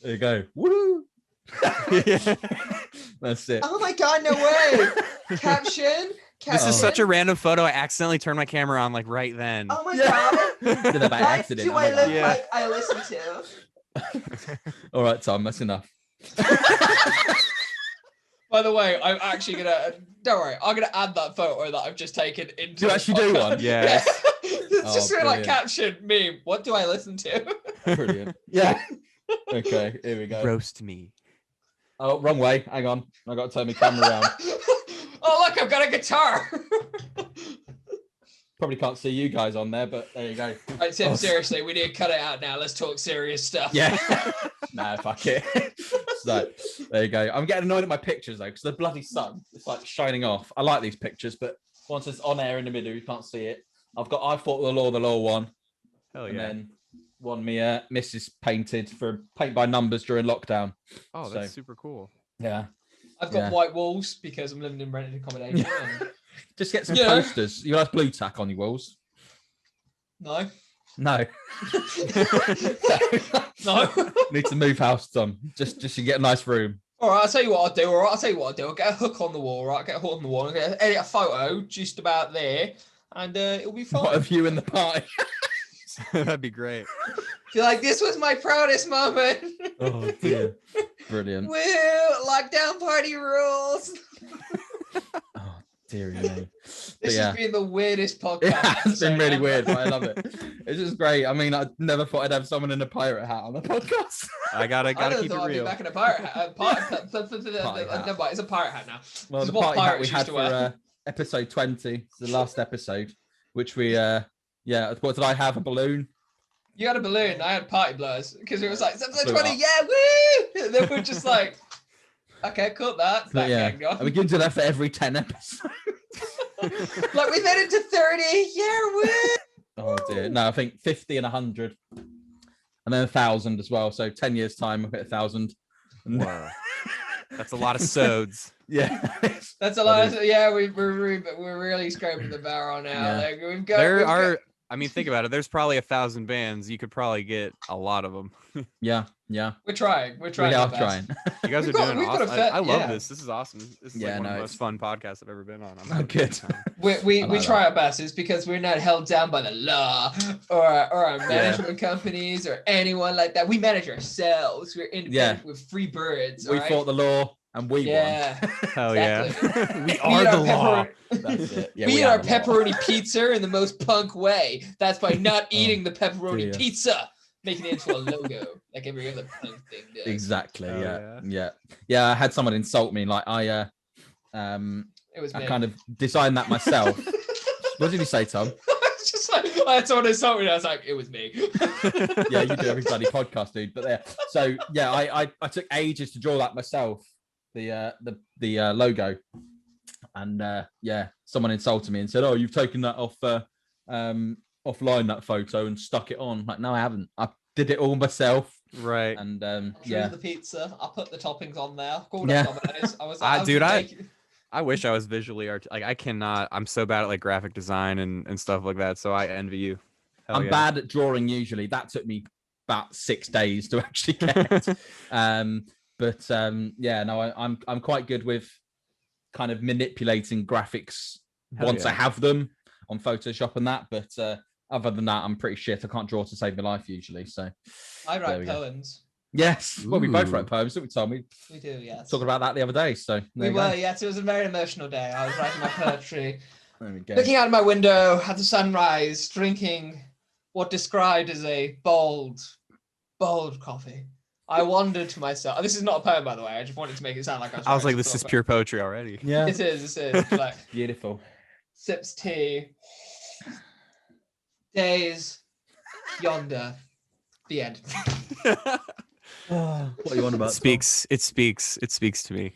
There you go. Woo! Yeah. That's it. Oh my god, no way! Caption. This is such a random photo. I accidentally turned my camera on like right then. Oh my Yeah. god! Did that by accident. Do Oh I my look God. Yeah. like I listen to? All right, Tom, that's enough. By the way, I'm actually gonna. Don't worry, I'm gonna add that photo that I've just taken into. Do you the actually do podcast. one? Yes. It's just Oh, really like brilliant. caption meme. What do I listen to? Brilliant. Yeah. Okay, here we go. Roast me. Oh, wrong way. Hang on. I got to turn my camera around. Oh look, I've got a guitar. Probably can't see you guys on there, but there you go. Right, Tim, Oh. seriously, we need to cut it out now. Let's talk serious stuff. Yeah. Nah, fuck it. So there you go. I'm getting annoyed at my pictures though, because the bloody sun, it's like shining off. I like these pictures, but once it's on air in the middle, you can't see it. I thought the law one. Hell And yeah. then one Mrs. painted for paint by numbers during lockdown. Oh, that's super cool. Yeah. I've got Yeah. white walls because I'm living in rented accommodation. and- Just get some Yeah. posters. You have blue tack on your walls. No. No. No. Need to move house, Tom. Just to get a nice room. All right, I'll tell you what I'll do. All right, I'll tell you what I'll do. I'll get a hook on the wall. Right, get a hook on the wall. And edit a photo just about there, and it'll be fine. What of you in the party? That'd be great. Feel like this was my proudest moment. Oh dear, brilliant. Woo! Lockdown party rules. Oh dear me. This has been the weirdest podcast. Yeah, it's been really ever. weird, but I love it. It's just great. I mean, I never thought I'd have someone in a pirate hat on the podcast. I gotta keep it I'd be real. back in a pirate hat. Hat. Never mind, it's a pirate hat now. Well, This the is what party hat we pirates had used to wear. for episode 20, the last episode, which we what did I have? A balloon? You had a balloon. I had party blurs because it was like episode Blew 20. up. Yeah, woo! And then we're just like, okay, cut that. But yeah, That and we can do that for every 10 episodes. Like we made it to 30. Yeah, woo! Oh dear. No, I think 50 and 100, and then 1,000 as well. So 10 years time, we'll hit 1,000. Wow. That's a lot of sods. Yeah. That's a lot. Yeah, we're really scraping the barrel now. Yeah. Like we've got. There are. I mean, think about it. There's probably 1,000 bands. You could probably get a lot of them. Yeah. We're trying. We're trying. We our are best. trying. You guys are We've got- doing we've got awesome. a I love yeah. this. This is awesome. This is Yeah, like one of no, the most fun podcasts I've ever been on. I'm Oh, having a good. time. We I like try that. our best. It's because we're not held down by the law or our management companies or anyone like that. We manage ourselves. We're independent. We're free birds. We all right? fought the law and we Yeah. Hell Exactly. yeah. We We are eat the our law. won. That's it. Yeah, we eat are our the law. pepperoni pizza in the most punk way. That's by not eating the pepperoni dear. pizza, making it into a logo like every other punk thing does. Exactly. Oh, Yeah. I had someone insult me. Like I It was me. I kind of designed that myself. What did you say, Tom? It's just like I had someone insult me. And I was like, it was me. Yeah, you do every bloody podcast, dude. But there. So yeah, I took ages to draw that myself. The logo, and someone insulted me and said, "Oh, you've taken that off offline, that photo, and stuck it on." Like, no, I haven't. I did it all myself. Right. And Drew the pizza. I put the toppings on there. Called Yeah. it Domino's. I was like, Dude, making- I wish I was visually like I cannot. I'm so bad at like graphic design and stuff like that. So I envy you. Hell I'm yeah. bad at drawing usually. That took me about 6 days to actually get. I'm quite good with kind of manipulating graphics Hell once I yeah. have them on Photoshop and that. But other than that, I'm pretty shit. I can't draw to save my life usually. So I There write we go. poems. yes, well, we both Ooh. wrote poems, didn't we, Tom? We We do, yes. talked about that the other day. So there We you go. were, yes. It was a very emotional day. I was writing my poetry, There we go. looking out of my window at the sunrise, drinking what described as a bold coffee. I wondered to myself. This is not a poem, by the way. I just wanted to make it sound like I was. I was like, writing this is something. pure poetry already. Yeah, It is. Like beautiful. sips tea. Days yonder. The end. What are you on about? It speaks to me.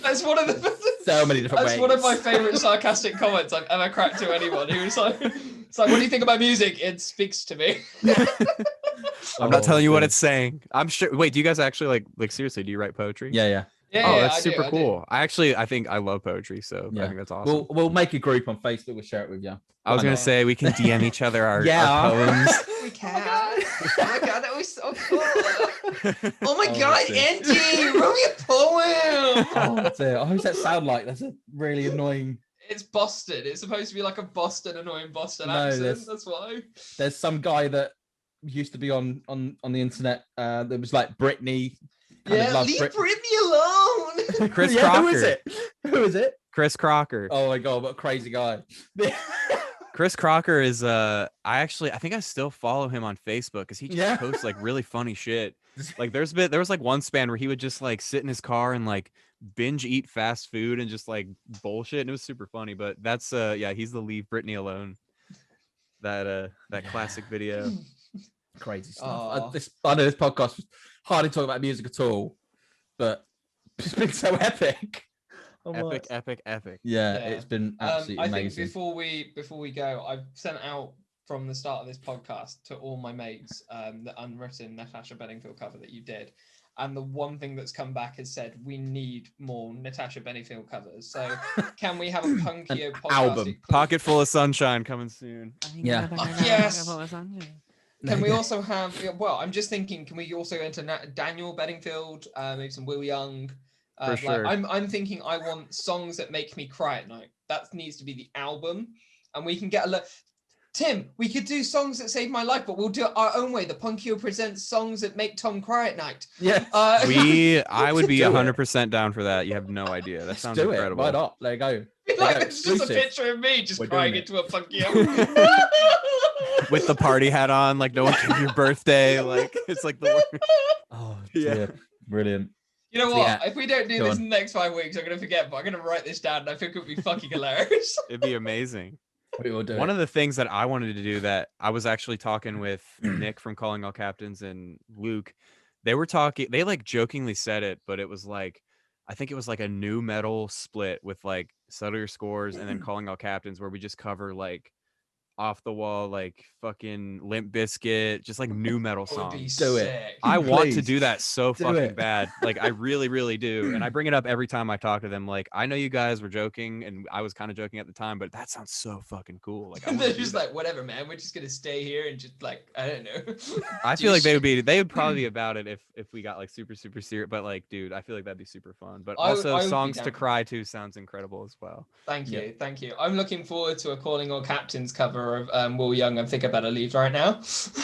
That's one of the. So many different That's ways. one of my favorite sarcastic comments I've ever cracked to anyone. Who was like, "It's like, what do you think about music? It speaks to me." I'm not telling you what good. it's saying. I'm sure. Wait, do you guys actually like seriously? Do you write poetry? Yeah, yeah. Yeah, Oh, yeah, that's I do, super I do. cool. I think I love poetry, so I think that's awesome. We'll make a group on Facebook. We'll share it with you. I was why gonna not? say we can DM each other our Yeah. poems. We can. Oh my god, that was so cool. Oh my Oh, god, that's it. Angie, wrote me a poem. Oh dear. Who's that sound like? That's a really annoying. It's Boston. It's supposed to be like a annoying Boston No, accent. there's- That's why. There's some guy that used to be on the internet that was like Britney. kind of Yeah, loved leave Brit- Britney alone. Chris Yeah, Crocker. Who is it? Who is it? Chris Crocker. Oh my god, what a crazy guy. Chris Crocker is I think I still follow him on Facebook because he just Yeah. posts like really funny shit. Like there was like one span where he would just like sit in his car and like binge eat fast food and just like bullshit, and it was super funny. But that's he's the Leave Britney Alone. That classic video. Crazy stuff. Aw. I know this podcast was hardly talking about music at all, but it's been so epic. I'm like- Epic. Yeah, Yeah. it's been absolutely I amazing. think before we go, I've sent out from the start of this podcast to all my mates the unwritten Natasha Bedingfield cover that you did. And the one thing that's come back has said, we need more Natasha Bedingfield covers. So can we have a Punkio podcast? album. Pocket full of sunshine coming soon. Yeah. Yes. Can we also have? Well, I'm just thinking. Can we also enter Daniel Bedingfield? Maybe some Will Young. For sure. I'm thinking. I want songs that make me cry at night. That needs to be the album, and we can get a look. Tim, we could do songs that save my life, but we'll do it our own way. The Punkio presents songs that make Tom cry at night. Yeah. I would be 100% down for that. You have no idea. That sounds incredible. Why not? There you go. It's just a picture of me just crying into a Punkio. With the party hat on, like no one came your birthday. Like it's like the Oh yeah, brilliant. You know what? If we don't do this in the next 5 weeks, I'm gonna forget, but I'm gonna write this down and I think it would be fucking hilarious. It'd be amazing. We will do One of the things that I wanted to do, that I was actually talking with Nick from Calling All Captains and Luke, they were talking, they like jokingly said it, but it was like, I think it was like a new metal split with like Settle Your Scores and then Calling All Captains, where we just cover like off the wall, like fucking Limp Bizkit, just like new metal songs. Do it. I want to do that so fucking bad. Like I really, really do. And I bring it up every time I talk to them. Like, I know you guys were joking and I was kind of joking at the time, but that sounds so fucking cool. Like they're just like, whatever, man. We're just gonna stay here and just like, I don't know. I feel like they would probably be about it if we got like super, super serious. But like, dude, I feel like that'd be super fun. But also songs to cry to sounds incredible as well. Thank you. Thank you. I'm looking forward to a Calling All Captains cover of Will Young. I think I better leave right now. Just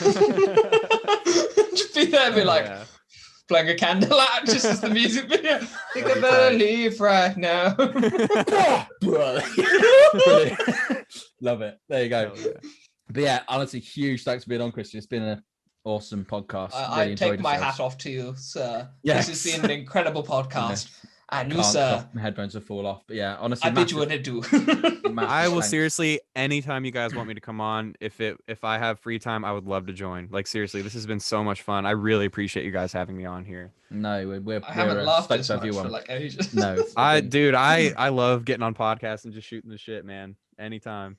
be there and be like blowing a candle out just as the music video. I think I better leave right now. Love it. There you go. But yeah, honestly, huge thanks for being on, Christian. It's been an awesome podcast. I take my hat off to you, sir. This has been an incredible podcast. And you, sir, my headphones will fall off. But yeah, honestly, I bid you an adieu. I will seriously, anytime you guys want me to come on, if I have free time, I would love to join. Like seriously, this has been so much fun. I really appreciate you guys having me on here. No, I haven't laughed as much for like ages. No, I love getting on podcasts and just shooting the shit, man. Anytime.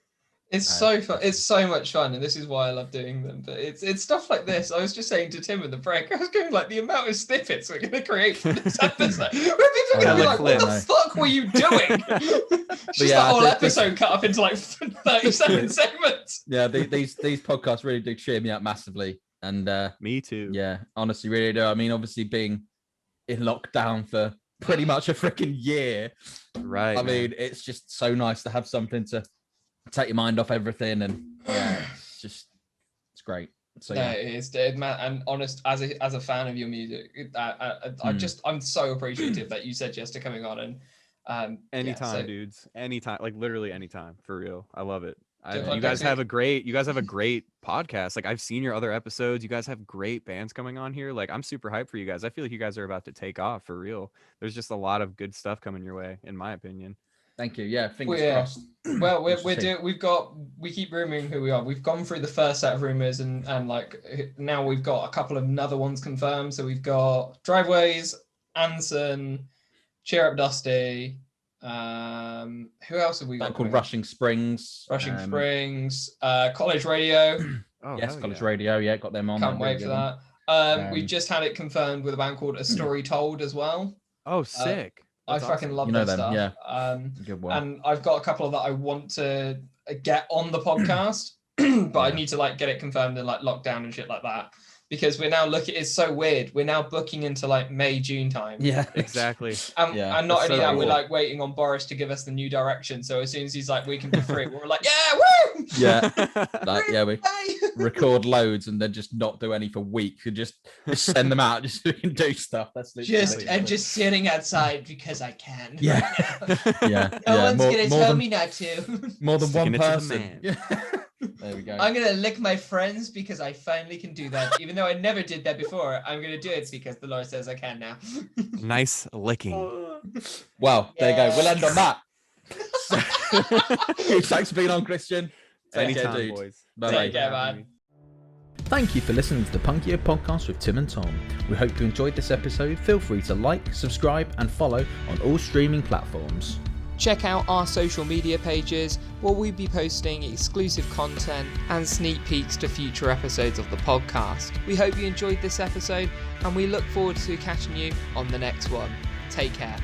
It's so fun. It's so much fun, and this is why I love doing them. But it's stuff like this. I was just saying to Tim in the break, I was going like the amount of snippets we're going to create for this episode. Where people are going to be like, "What the fuck were you doing?" Just the whole episode cut up into like 30-second segments. Yeah, these podcasts really do cheer me up massively, and me too. Yeah, honestly, really do. I mean, obviously being in lockdown for pretty much a freaking year, right? I mean, it's just so nice to have something to take your mind off everything, and it's great. So yeah, it is, man. And honest, as a fan of your music, I'm so appreciative that you said yes to coming on. And anytime, dudes, anytime, like literally anytime, for real. I love it. You guys have a great podcast. Like I've seen your other episodes. You guys have great bands coming on here. Like I'm super hyped for you guys. I feel like you guys are about to take off for real. There's just a lot of good stuff coming your way, in my opinion. Thank you. Yeah, fingers crossed. Well, we keep rumoring who we are. We've gone through the first set of rumors, and like now we've got a couple of another ones confirmed. So we've got Driveways, Anson, Cheer Up Dusty. Who else have we got? Called Rushing Springs. Springs. College Radio. College Radio. Yeah, got them on. Can't wait for that. We've just had it confirmed with a band called A Story Told as well. Oh, sick. That's fucking love that stuff. Yeah. Good one. And I've got a couple that I want to get on the podcast, but I need to like get it confirmed and like locked down and shit like that. Because we're now it's so weird. We're now booking into like May, June time. Yeah, exactly. And not only that, we're like waiting on Boris to give us the new direction. So as soon as he's like, we can be free, we're like, yeah, woo! Yeah. We record loads and then just not do any for weeks. And just send them out just so we can do stuff. That's just sitting outside because I can. Yeah. No one's gonna tell me not to. More than one person. There we go. I'm gonna lick my friends because I finally can do that. Even though I never did that before, I'm gonna do it because the Lord says I can now. Nice licking. Well, there you go. We'll end on that. Thanks for being on, Christian. Anytime, dude. Boys. Take care, man. Thank you for listening to the Punkio podcast with Tim and Tom. We hope you enjoyed this episode. Feel free to like, subscribe, and follow on all streaming platforms. Check out our social media pages where we'll be posting exclusive content and sneak peeks to future episodes of the podcast. We hope you enjoyed this episode and we look forward to catching you on the next one. Take care.